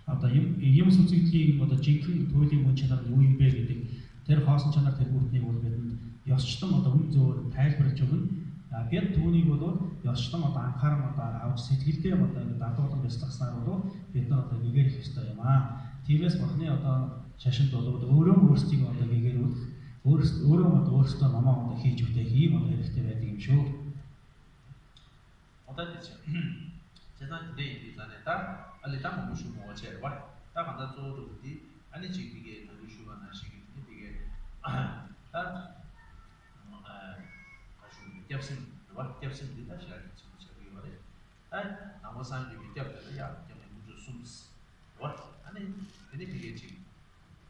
Одоо юм сүцэгдлийн одоо жинхэнэ төрлийн мөн чанар юу юм бэ гэдэг тэр хоосон чанар тэргүүтнийг бол бидэнд ёсчлон одоо үн зөвөр тайлбарлаж өгнө. Бид түүнийг бол ёсчлон одоо анхааран одоо авч сэтгэлдээ одоо ингэ дадуулан бяцлагснаар бол бид нар одоо гэгэрэх ёстой юм аа. Тиймээс бурхны одоо шашинд бол өөрөө өөрсдийг одоо гэгэрүүлэх өөрөө одоо өөрсдөө намаа одоо хийж үтэх ийм одоо хэрэгтэй байдаг юм шүү. Одоо тийч. 제단 데이 디자인에다 알리다 무슨 뭐지 봐. 다 간다 조도디 아니 지기게 더 주가 나시기 이게 다 가수 겹심 봐. 겹심 디다 시작이 저기 말에. 아 나머산 게 겹들 야 때문에 무슨 숨스. 와 아니 근데 그게 지금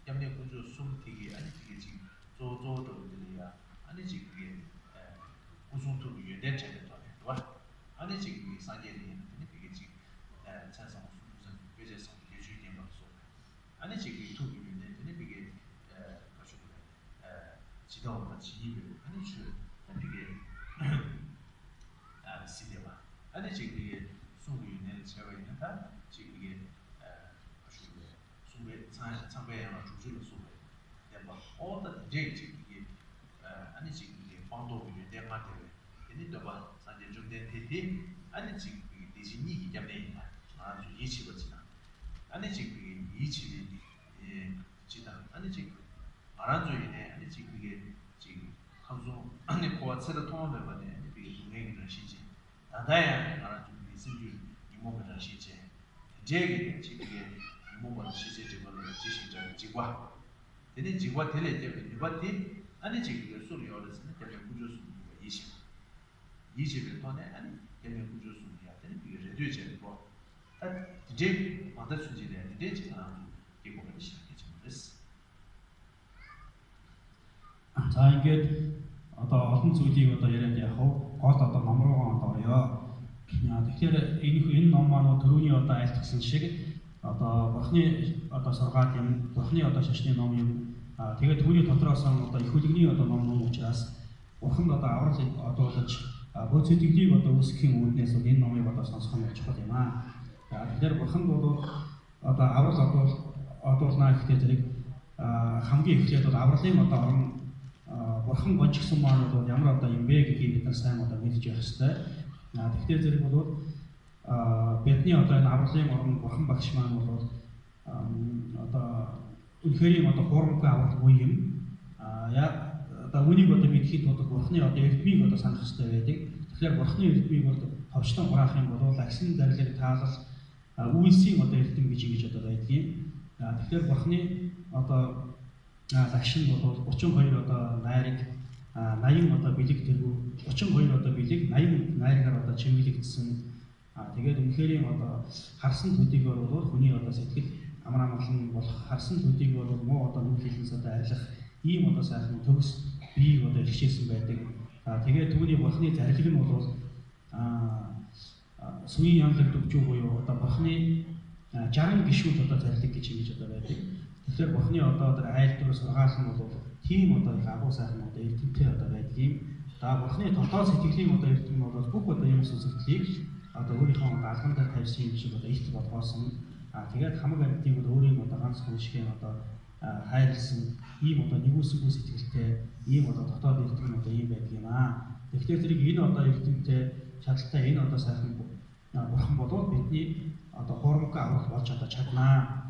때문에 무슨 숨 되게 아니 그게 지금 조도들이야. 아니 지금 그게 무슨 또 위에 대체돼 봐. 아니 지금 상계는 찬성 무슨 외제성 예주된 것으로 아니 지금 투기인데 근데 이게 가지고 지도와 지휘를 아니 주 이게 시대와 아니 지금 이게 수구인의 제가 있는 다 지금 이게 가지고 수배 상배의 주주로 수배 대박 어떤 이제 지금 이게 아니 지금 이게 방도를 대마대로 근데 또 봐. 산제 중대 대대 아니 지금 디즈니 기념에 아주 이치거지나 아니 지금 이치리 지다 아니 지금 아란조이네 아니 지금 이게 지금 항상 아니 고와 새로 통하면 말이야 이게 동행이라는 시지 나다야 아란조 미스주 이모가 시지 이제 지금 이게 이모가 시지 저거를 지시자 지과 근데 지과 될 때 이바티 아니 지금 소리 어렸으면 되게 구조수 20일 동안에 아니 개념 구조수야 되는 이게 레드제는 뭐 이제 맞다 수지래 이제 지금 이거를 시작했죠. 자 이게 одоо олон зүйлийг одоо яриад яг гол одоо ном руугаа одоо орё. Тэгэхээр энэ ном маань түрүүний одоо айлтгсан шиг одоо бурхны одоо сургаал юм, бурхны одоо шашны ном юм. Тэгээд түүний дотроос одоо их үлгний одоо ном учраас бурхан одоо аврал одуулж бод сэтгэлийг одоо үүсгэхийн үүднээс энэ номыг одоо сонсох нь чухал юм аа. Тэгэхээр бурхан бол одоо аврал одуулнаа гэхдээ зэрэг хамгийн эхлээд бол авралын одоо орон бурхан гончгсон маань бол ямар одоо юм бэ гэдгийг бид нар сайн одоо мэдж явах хэрэгтэй. Тэгэхээр зэрэг бол бидний одоо энэ авралын орон бурхан багш маань бол одоо үнэхээр одоо хуурамчтай аврал буй юм. Одоо үнийг одоо мэдхийн тулд бурхны одоо эрдмийг одоо санах хэрэгтэй байдаг. Тэгэхээр бурхны эрдмийг бол товчлон хураах юм бол агсын зарлиг таалал үйлсийн одоо эрдэм гэж одоо байдгийг. Тэгэхээр бурхны одоо лагшин бол 32 одоо найраг 80 одоо бэлэг тэргүү 32 одоо бэлэг 80 найрагаар одоо чимэглэгдсэн. Тэгээд үнэхээр одоо харсан төдийгөр бол хүний одоо сэтгэл амар амгалан болох харсан төдийгөр бол муу одоо нүглэлээс одоо арилах ийм одоо сайхан төгс биеийг одоо илчээсэн байдаг. Тэгээд түүний бурхны зарлиг нь бол сүийн янлаг дөвжүү буюу одоо бурхны 60 гишүүд одоо зарлиг гэж ингэж одоо байдаг. Тэгэхээр бурхны одоо айл дөрөв сургаал нь бол тийм одоо их агуу сайхан одоо эрдэмтэй одоо байдаг юм. Бурхны дотоод сэтгэлийн одоо эрдэм бол бүх одоо юм сүсгэлийг одоо өөрийнхөө алган дээр тавьсан юм шиг одоо илт болгоосон. Тэгээд хамаг амьтыг бол өөрийн одоо ганц хүн шиг одоо хайрлсан ийм одоо нэгүсэнгүү сэтгэлтэй ийм одоо дотоод эрдэм одоо ийм байдаг юм аа. Тэгэхээр зэрэг энэ одоо эрдэмтэй чадaltaй энэ одоо сайхан бурхан болоод бидний одоо хуурамчтай аврах болж одоо чаднаа.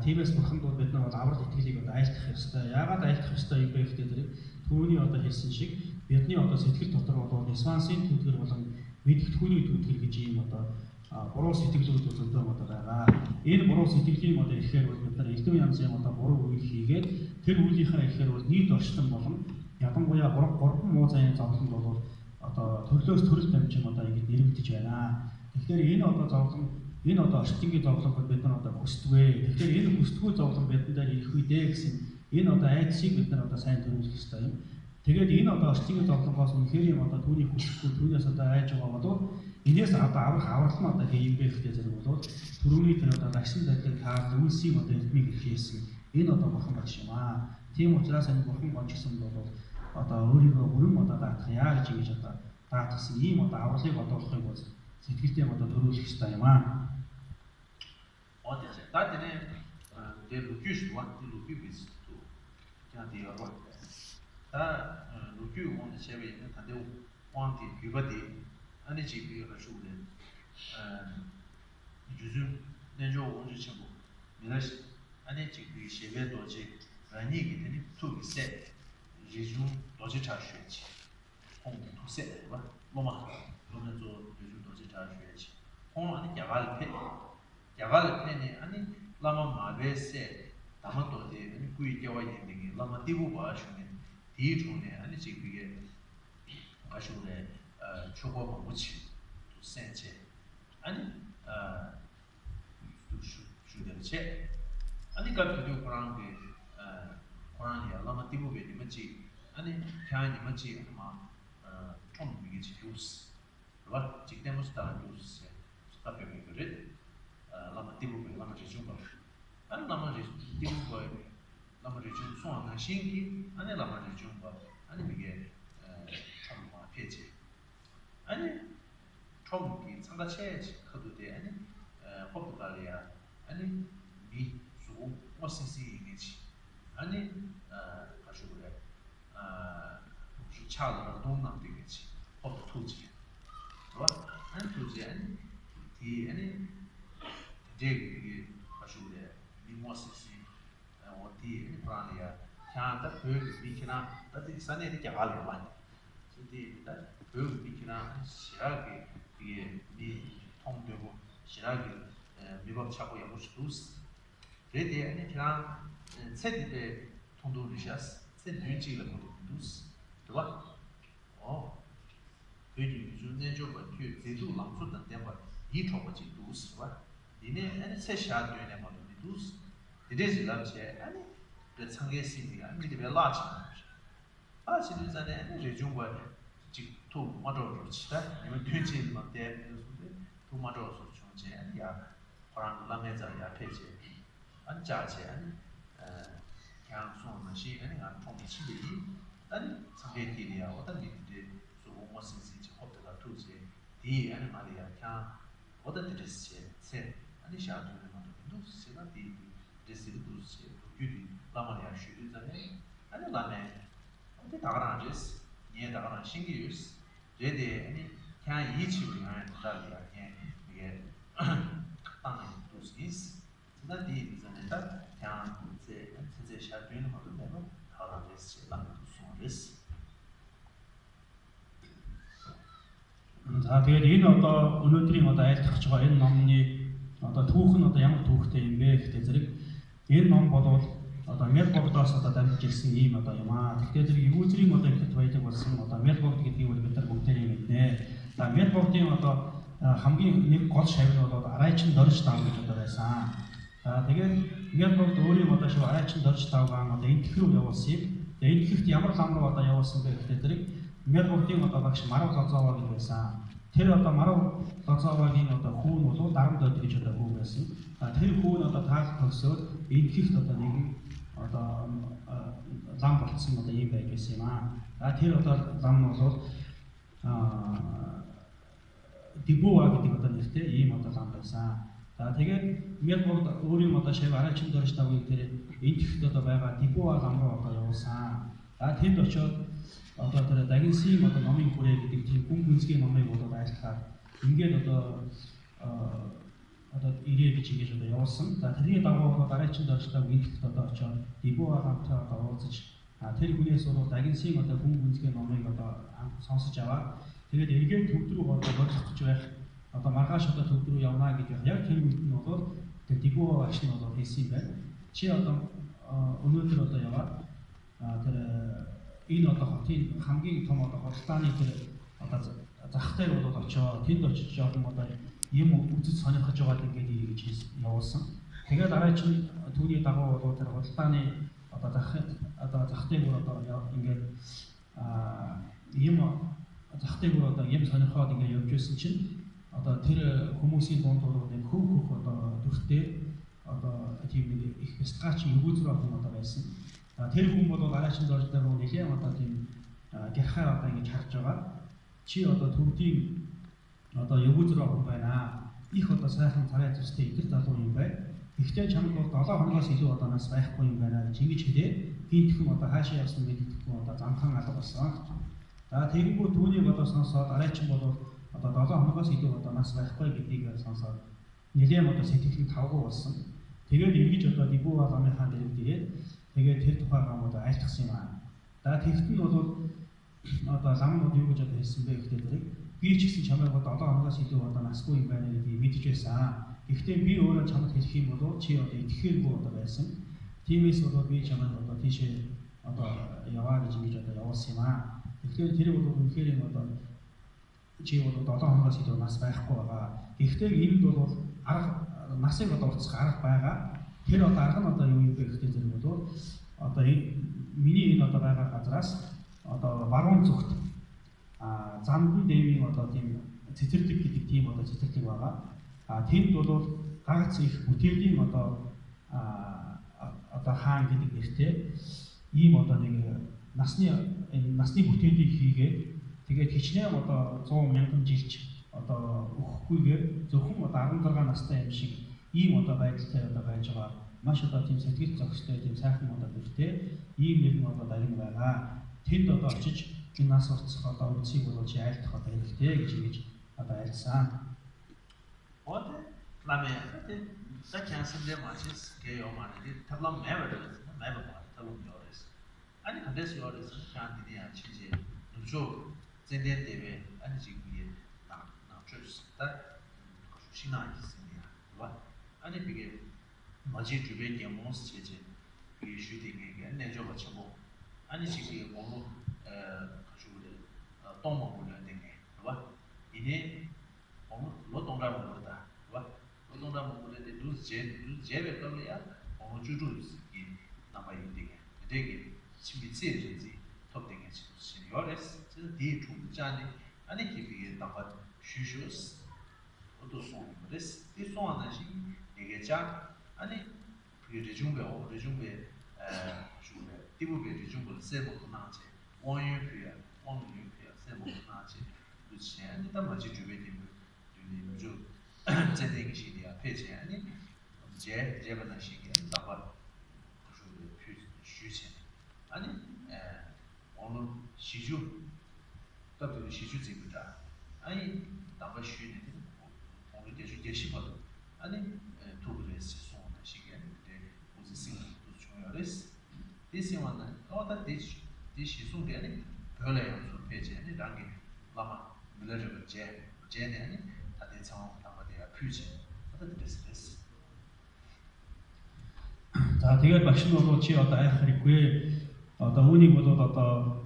Тиймээс бурханд бол бид нар бол аврал итгэлийг одоо айлтгах ёстой. Яагаад айлтгах ёстой юм бэ гэхээр зэрэг түүний одоо хэлсэн шиг бидний одоо сэтгэл дотор бол нисвансын түүтгэр болон мэдгэдэгхүүний түүтгэр гэж ийм одоо буруу сэтгэлүүд зөндөө одоо байгаа. Энэ буруу сэтгэлийн одоо ихээр бол бид нар элдв янзын одоо буруу үйл хийгээд тэр үйлийнхаа ихээр бол нийт орчлон болон ялангуяа 3 муу заяа зовлонд бол одоо төрлөөс төрөл дамжин одоо ингэж нэрвэгдэж байна. Тэгэхээр энэ одоо зовлон энэ одоо орчтынгийн зовлонгод бид нар одоо хүсдэгвэ. Тэгэхээр энэ хүсдэггүй зовлон биднээр ирэх үедээ гэсэн энэ одоо айдсыг бид нар одоо сайн төрүүлэх ёстой юм. Тэгээд энэ одоо орчтынгийн зовлонгоос үнэхээр юм одоо түүний хүсэхгүй түүнээс одоо айж байгаа бол энээс одоо аврах аврал нь одоо юм бэ гэхдээ зэрэг бол түрүүний тэр одоо дагсан байдаг таар үйлсийг одоо эдмиг хийсэн энэ одоо бурхан багш юм аа. Тийм учраас энэ бурхан гонч гэсэн бол одоо өөрийгөө бүрэн одоо даатгая гэж ингэж одоо даатгсан ийм одоо авралыг одоолохыг бол сэтгэлдээ одоо төрүүлэх ёстой юм аа. 어디서 다들은 내 루큐스 완전 루큐 비슷도 그냥 되어와 다 루큐 원의 세배는 다들 왕티 규바디 아니 집이 가지고는 요즘 내조 원주 친구 미라시 아니 집이 세배 도지 아니기 때문에 투기세 예중 도지 자주지 홍투세 봐 뭐마 그러면 저 요즘 도지 자주지 홍 아니 야갈 패 야갈 팬이 아니 라마 마베세 다만도데 아니 구이 겨와 있는 라마 디부 봐주네 디 중에 아니 지금 그게 아시오네 초보 뭐지 또 센체 아니 주대체 아니 같은 그런 게 그런이야 라마 디부게 뭐지 아니 그냥 뭐지 아마 좀 이게 지우스 봐 직대모스 다 주스 스타페 그래 lama tibu lama jejung ba an lama tibu ba lama jejung so na shingi an lama jejung ba an bige chomma pyeje an chom기 상가 체지 커도데 아니 포르투갈이야 아니 미 수고 뭐신시 이게지 아니 가지고 그래 차를 동남 되겠지 포르투지 봐 안 투지 아니 디 아니 제기 가지고래 미모스시 어디 프라니아 향다 그 비키나 다들 산에 이렇게 알고 많이 근데 그 비키나 시라게 이게 미 통되고 시라게 미법 차고 야고 스투스 그래대 아니 그냥 세디베 통도르샤스 세드윈지를 모두스对吧 그게 요즘 내조 그 제도 랑소던 때가 이 초보지 두스吧 이네 아니 세샤 되네 뭐 두스 이데스 랍체 아니 그 상계시니가 아니 되게 라치 아 진짜네 아니 제중과 직토 맞아서 치다 이거 퇴진 막대 또 맞아서 중재 아니야 그런 라메자 야페지 안자체 아니 그냥 손만시 아니 안 통치리 아니 상계끼리야 어떤 일들이 좀 무엇인지 호텔가 투지 디 아니 말이야 그냥 어떤 뜻이 세 아니 샤도는 것도 세가 디 디스리두스 규리 라마리아 슈리자네 아니 라메 어디 다가라지스 니에 다가라 신기유스 제데 아니 그냥 이치우야 달리야 이게 땅에 두스이스 지난 디 비자네다 그냥 제 샤도는 것도 내가 다가라지스 라마도 소리스 за тэгээд энэ одоо өнөөдрийн одоо айлтгах байгаа энэ номны одоо түүх нь одоо ямар түүхтэй юм бэ гэхдээ зэрэг энэ ном бол одоо Мелбогдоос одоо дамжиж ирсэн ийм одоо юм аа. Тэгэхээр зэрэг юузрийн одоо ихэд баялаг болсон одоо Мелбогд гэдгийг бид нар бүгдээрээ мэднэ. За Мелбогдын одоо хамгийн нэг гол шавь нь бол Арайчин дорж таав гэж одоо байсан. За тэгээд Мелбогд өөрийн одоо шүү Арайчин дорж таавгаан одоо энэ тэх рүү явуулсан. Тэгээд энэ тэгэхт ямар лам руу одоо явуулсан бэ гэхдээ зэрэг Мелбогдын одоо багш Марав Лозова гэж байсан. Тэр одоо Марав Лозовагийн одоо хүүн бол Дарамт өд гэж одоо хүү байсан. Тэр хүүн одоо таах төгсөөд энэ ихт одоо нэгэн одоо лам болсон одоо юм байг гэсэн юм аа. Тэр одоо лам нь бол Дибуа гэдэг одоо нэртэй ийм одоо лам байсан. За тэгээд Мелбогд өөрийн одоо шав Арайчин дорж тавыг тэр энэ ихт одоо байгаа Дибуа лам руу одоо явуулсан. За тэнд очиод одоо тэр Дагинсийн одоо номын хүрээ гэдэг тийм хүн гүнзгий номыг бол айлтгаад ингээд одоо ирээ гэж ингэж одоо явуулсан. За тэрний дагуу одоо Арайчин доржтойг ингэхэд одоо очиод Дибуа хамтаа одоо уулзаж тэр хүнээс бол Дагинсийн одоо хүн гүнзгий номыг одоо сонсож аваад тэгээд эргээд төвд рүү одоо бодлох гэж байх одоо маргааш одоо төвд рүү явна гэж яг тэр үед нь бол тэр Дибуа багш нь бол хэлсэн юм байна. Чи одоо өнөөдөр одоо яваад тэр энэ одоо хотын хамгийн том одоо худалдааны тэр одоо зах дээр бол очоо тэнд очиж жоохон одоо юм үзэж сонирхож байгаад ингээд хийж явуулсан. Тэгээд дараа чинь түүний дагуу бол тэр худалдааны одоо зах дээр одоо ингээд юм зах дээр одоо юм сонирхоод ингээд явж байсан чинь одоо тэр хүмүүсийн дунд бол нэг хөөх одоо дүртэй одоо тийм нэг их бяцгаач өвгөзөр охин одоо байсан. Тэр хүн бол арайчин зорж дээр руу нэлээд одоо тийм гэрхаа одоо ингэж харж байгаа. Чи одоо төвдийн одоо өвгөзөр охин байна. Их одоо сайхан царай зүстэй идэл залуу юм байна. Гэхдээ чамд бол 7 хоногоос илүү одоо нас байхгүй юм байна гэж ингэж хэлээ. Гинтхэн одоо хаашаа явсан гэдэгтгүй одоо замхан алга болсон. За тэгэнгүүт түүнийг одоо сонсоод арайчин бол одоо 7 хоногоос илүү одоо нас байхгүй гэдгийг сонсоод нэлээд одоо сэтгэл тавгүй болсон. Тэгээд ингэж одоо дибүү ламынхаа дэрэгдээд тэгээд тэр тухай гам одоо айлтгсан юм аа. За тэгт нь бол одоо ламууд юу гэж одоо хэлсэн бэ гэхээр би ч гэсэн чамайг 7 хоногоос илүү одоо насгүй юм байна гэдгийг мэдэж байсан. Гэхдээ би өөрөө чамд хэлэх юм бол чи одоо итгэхээргүй одоо байсан. Тиймээс бол би чамайг одоо тийшээ одоо яваа гэж ингэж одоо явуулсан юм аа. Тэгэхээр тэр бол үнэхээр юм одоо чи бол 7 хоногоос илүү нас байхгүй байгаа. Гэхдээ энд бол арга насыг одоо уцах арга байгаа. Тэр одоо арга нь одоо юу юм бэ гэхдээ тэр бол одоо миний энэ одоо байгаа газраас одоо баруун зүгт замдан дэвийн одоо тийм цэцэрлэг гэдэг тийм одоо цэцэрлэг байгаа. Тэнд бол гагац их бүтээлийн одоо хаан гэдэг нэртэй ийм одоо нэг насны бүтээлийг хийгээд тэгээд хичнээн одоо 100,000 жилч одоо өгөхгүйгээр зөвхөн одоо 16 настай юм шиг ийм одоо байдалтай одоо байж байгаа. Маш одоо тийм сэтгэл зохистой тийм сайхан одоо бүртээ ийм нэгэн одоо дарин байгаа. Тэнд одоо очиж энэ нас уртсах одоо үдсийг бол чи айлтах одоо хэрэгтэй гэж ингэж одоо айлсан. Вот ламе сакянсдэ мачис геомари таблам мэвэр таблам 요레스 아니 근데서 요레스 칸디디 아치제 누조 젠덴데베 아니 지구에 나 주스다 신나게 있습니다. 봐 아니 비게 마지 주변 게몬스 제제 비 슈팅에 내줘 가지고 아니 지구에 뭐로 가지고 동목을 내게 봐 이제 로동라 먹는다. 봐. 로동라 먹는데 두제베 떨려야 주주스 이 남아 있게. 되게 심비체지 톱되게 지금 요레스 디 중자니 아니 기비에 담아 슈슈스 또 송레스 이 송하나시 이게 자 아니 그 레중베 주베 디부베 레중베 세보고 나체 원유피야 세보고 나체 그치 아니 다 맞지 주베 주 제대로 시리아 페이지 아니 제바나 시기 답아 주 쉬시 아니 오늘 시주 답도 시주 지부다 아니 답아 쉬는 오늘 대주 대시거든 아니 도그레스 소나 시기인데 무슨 생각도 중요해스 대시만은 어다 대시 소게 아니 별에요 소 페이지 아니 랑게 라마 블러저 제네 아니 다들 상황 담아대야 퓨지 어떻게 됐어? За тэгээд багш нь бол чи одоо айх хэрэггүй. Одоо үүнийг бол одоо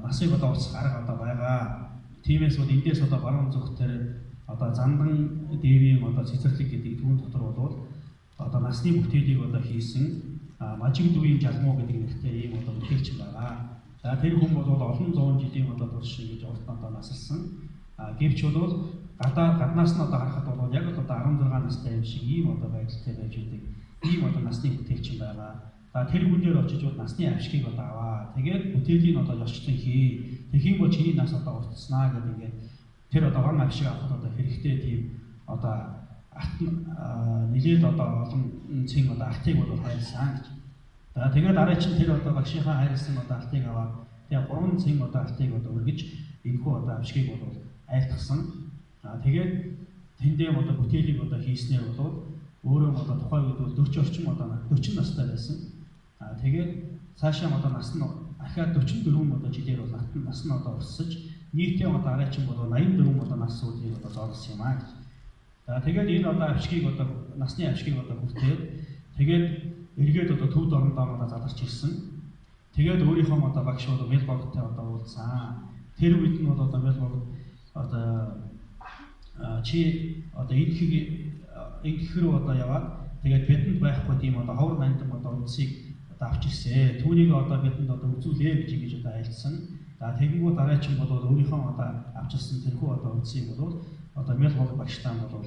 насыг одоо уцах арга одоо байгаа. Тиймээс бол эндээс одоо баруун зүгт тэр одоо зандан дээвийн одоо цэцэрлэг гэдэг түүн дотор бол одоо насны бүтээлийг одоо хийсэн мажиг дүүийн жалмуу гэдэг нэртэй ийм одоо бүтээлч байгаа. За тэр хүн бол олон зуун жилийн одоо турш ингэж урт одоо насалсан. Гэвч бол гаднаас нь одоо харахад бол яг одоо 16 настай юм шиг ийм одоо байдалтай байж байдаг. Ийм одоо насны бүтээлч байгаа. За тэр хүн дээр очиж бол насны авшигыг одоо аваа. Тэгээд бүтээлийн одоо ёсчлон хий. Тэгхийн бол чиний нас одоо уртснаа гэдэг ингээд тэр одоо ган авшиг авах одоо хэрэгтэй тийм одоо нэлээд одоо олон цэн одоо алтыг бол хайрлсан гэж. За тэгээд дараа чинь тэр одоо багшийнхаа хайрлсан одоо алтыг аваад тэгээд 3 цэн одоо алтыг одоо өргөж энэхүү одоо авшигыг бол айлтгсан. Тэгээд тэндээ одоо бүтээлийг одоо хийснээр бол өөрөө одоо тухайн үед бол 40 орчим одоо 40 настай байсан. Тэгээд цаашаа одоо нас нь ахаад 44 одоо жилээр бол нас нь одоо урсаж нийтээ одоо арайчин бол 84 одоо нас сүүлийг одоо зоолсон юм аа гэж. За тэгээд энэ одоо авшигыг одоо насны авшигыг одоо хүртээд тэгээд эргээд одоо төвд орондоо одоо задарч ирсэн. Тэгээд өөрийнхөө одоо багш бол Мельбурнтэй одоо уулзсан. Тэр үед нь бол одоо Мельбурн одоо чи одоо ингэх рүү одоо яваад тэгээд бидэнд байхгүй тийм одоо ховор нандин одоо үндсийг одоо авч ирсэн. Түүнийг одоо бидэнд одоо үзүүлээ гэж одоо айлцсан. За тэгэнгүүт дараачин бол өөрийнхөө одоо авчирсан тэрхүү одоо үндсийг бол одоо Мельбурн багштай бол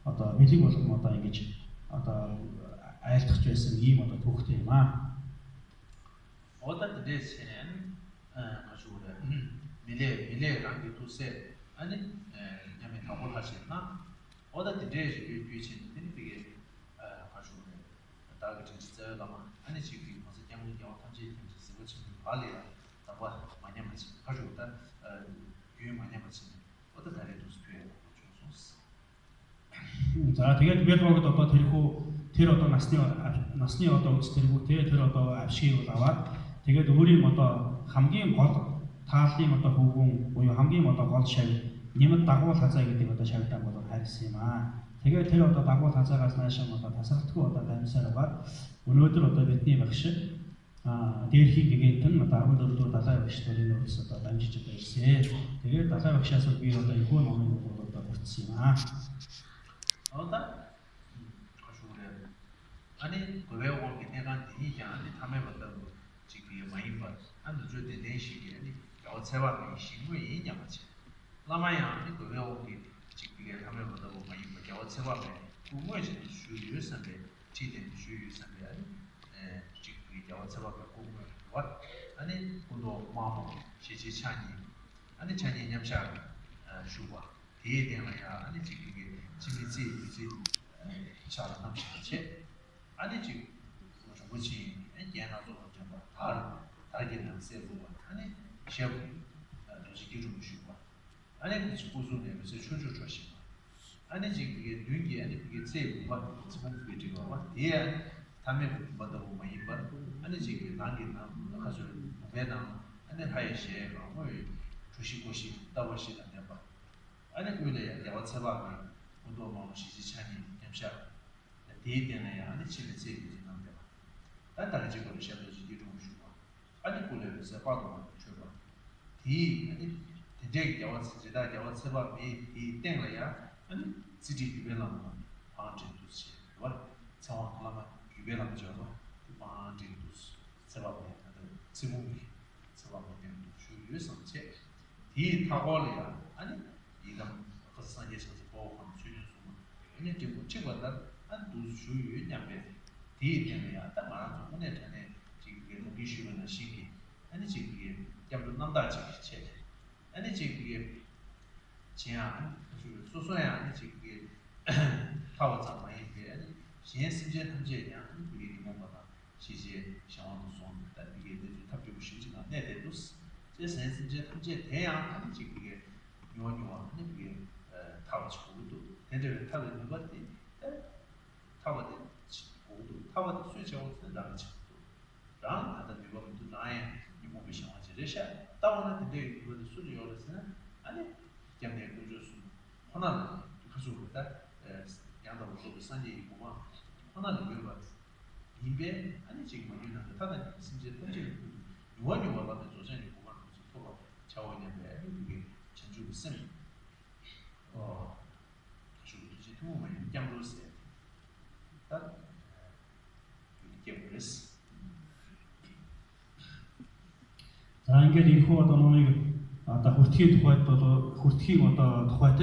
одоо бэлэг болгон одоо ингэж одоо айлтгах байсан ийм одоо түүхтэй юм аа. 어떤 데에는 가지고 미래 관계 두세 아니 냐면 답을 하시나 어떤 데에 유치는 되게 가지고 다가 진짜 아마 아니 지금 무슨 양이 어떤지 쓰고 지금 발이야 답아 많이 맞지 가지고 다 유의 많이 맞지 어떤 다른 두스표에 За тэгээд Мельбурнд одоо тэр одоо насны одоо үз тэргүүтэй тэр одоо авшиг бол аваад тэгээд өөрийн одоо хамгийн гол тааллын одоо хөвгүүн буюу хамгийн одоо гол шав нэмэт дагуул хазаа гэдэг одоо шавтаа бол хайрсан юм аа. Тэгээд тэр одоо дагуул хазаагаас наашаа одоо тасралтгүй одоо дамжсаар байгаа. Өнөөдөр одоо бидний багш дээрхийн гигэнт нь 14 дэх далай багш төрийн өөрөөс одоо дамжиж байгаа ирсэн. Тэгээд далай багшаас би одоо ихөө номыг бол одоо бүрдсэн юм аа. 어다 가수래 아니 그래고 내가 이야 아니 담에 봤다 지금 많이 봐 안도 저때 내시기 아니 어체와 신고이 있냐마지 라마야 아니 그래고 지금 담에 봤다 많이 봐 어체와 부모의 수유선배 지된 수유선배 아니 지금 어체와 부모 와 아니 고도 마모 시지찬이 아니 찬이 냠샤 슈와 대대마야 아니 지금 지미지 이제 잘 남시체 아니 지금 뭐지 얘나도 좀 다르게는 세고 아니 시험 도시기 좀 쉬고 아니 고소네 무슨 추주 조심 아니 지금 이게 눈이 아니 이게 세고 지금 그게 지금 예 담에 뭐도 많이 봐 아니 지금 나기나 가서 배나 아니 하이시에 뭐 조시고시 따버시다 봐 아니 그래 내가 쳐봐 또 뭐 시지찬이 냠샤 대대네야 아니 집에 제일 남겨 단단히 지금 시험도 지기로 주고 아니 그래서 봐도 줘봐 디 아니 대제 야와서 제다 야와서 봐 이 땡래야 아니 지지 비벨랑 방진도시 와 상황하면 비벨랑 줘봐 방진도시 세바고 지문이 세바고 된도 주요 선체 디 타고래야 아니 이건 거기서 보험 아니 지금 친구들 한 두수유 냠배 디에야 딱 말하는 오늘 전에 지금 무기 쉬는 시기 아니 지금 약도 남다지 체 아니 지금 지야 소소야 아니 지금 타워 잡아 이게 아니 시행 시제 현재야 우리 뭔가가 시제 상황도 손다 이게 이제 답변이 쉽지가 않네 데도스 제 시행 시제 현재 대양 아니 지금 이게 요요와 아니 이게 타워 치고도 대대로 타고 있는 것들이 타워들 고도 타워들 수치하고 나는 치고 랑 다들 이거도 나의 이목이 상하지 레샤 타워는 근데 이거도 수리 요래서는 아니 때문에 그저수 하나는 가지고다 양도 또 산지 있고 하나는 이거 이게 아니 지금 뭐냐면 타는 심지어 현재 요원이 와가지고 조선이 있고 또 자원인데 이게 전주 무슨 부모님 양로세 딱 이렇게 그랬어. За ингээд энэхүү одоо номыг одоо хүртгийн тухайд бол хүртгийн одоо тухайд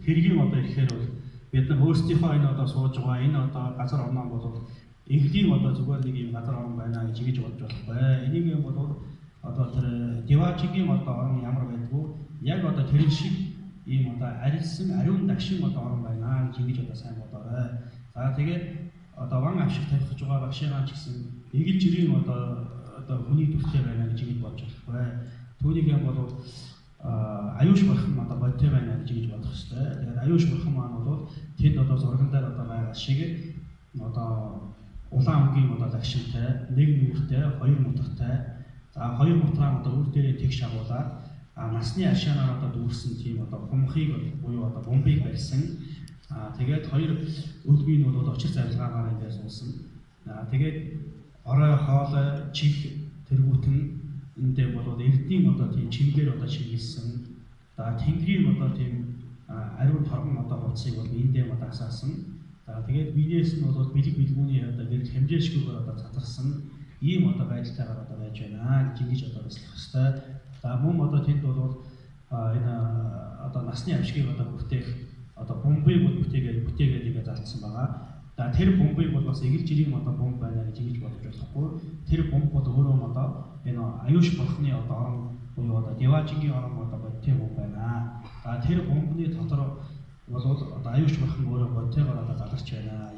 хэргийн одоо ирэхээр бол бид нар өөрсдийнхөө энэ одоо сууж байгаа энэ одоо газар орноо бол эхлийн одоо зүгээр нэг юм газар орн байна гэж ингэж бодож болохгүй. Энийг юм бол одоо тэр Девачигийн одоо орн ямар байдгүй яг одоо тэр шиг ийм одоо арилсан ариун дагшин одоо орн байна гэж ингэж одоо сайн бодоорой. За тэгээд одоо ван авшиг тавих гэж байгаа багшаа ч гэсэн эгэл жирийн одоо хүний төвтэй байна гэж ингэж бодож болохгүй. Түүнийг юм бол аюуш бурхан одоо бодтой байна гэж бодох хэрэгтэй. Тэгээд аюуш бурхан маань бол тэнд одоо зурган дээр одоо байгаа шиг одоо улаан өнгийн одоо дагшинтай, нэг нүртэй, хоёр мутгатай. За хоёр мутгаа одоо үр дээрээ тэгш агуулаад насны ашаанаар одоо дүүрсэн тийм одоо хумхыг буюу одоо бомбыг барьсан. Тэгээд хоёр өдмийн бол очир зарилгаагаар ингээд суусан. Тэгээд орой хоолой чих тэргүүтэн эндээ бол эрдийн одоо тийм чимгээр одоо чиглэсэн тэнгэрийн одоо тийм ариун торгон одоо хувцсыг бол эндээ одоо асаасан. Тэгээд биенээс нь бол бэлэг бэлгүүний одоо гэрэл хэмжээшгүйгээр одоо цацарсан ийм одоо байдалтайгаар одоо байж байна гэж ингэж одоо бэлслэх хэвээр. Мөн одоо тэнд бол энэ одоо насны авшгийг одоо бүтээх одоо бомбыг бол бүтээгээд ингэ залтсан байгаа. Тэр бомбыг бол бас эгэл жирийн одоо бомб байна гэж ингэж бодож болохгүй. Тэр бомб бол өөрөө одоо энэ аюуш бурхны одоо орон буюу одоо Деважингийн орон одоо бодтой бомб байна. Тэр бомбны дотор бол одоо аюуш бурхан өөрөө бодтойгоор одоо заларч байна.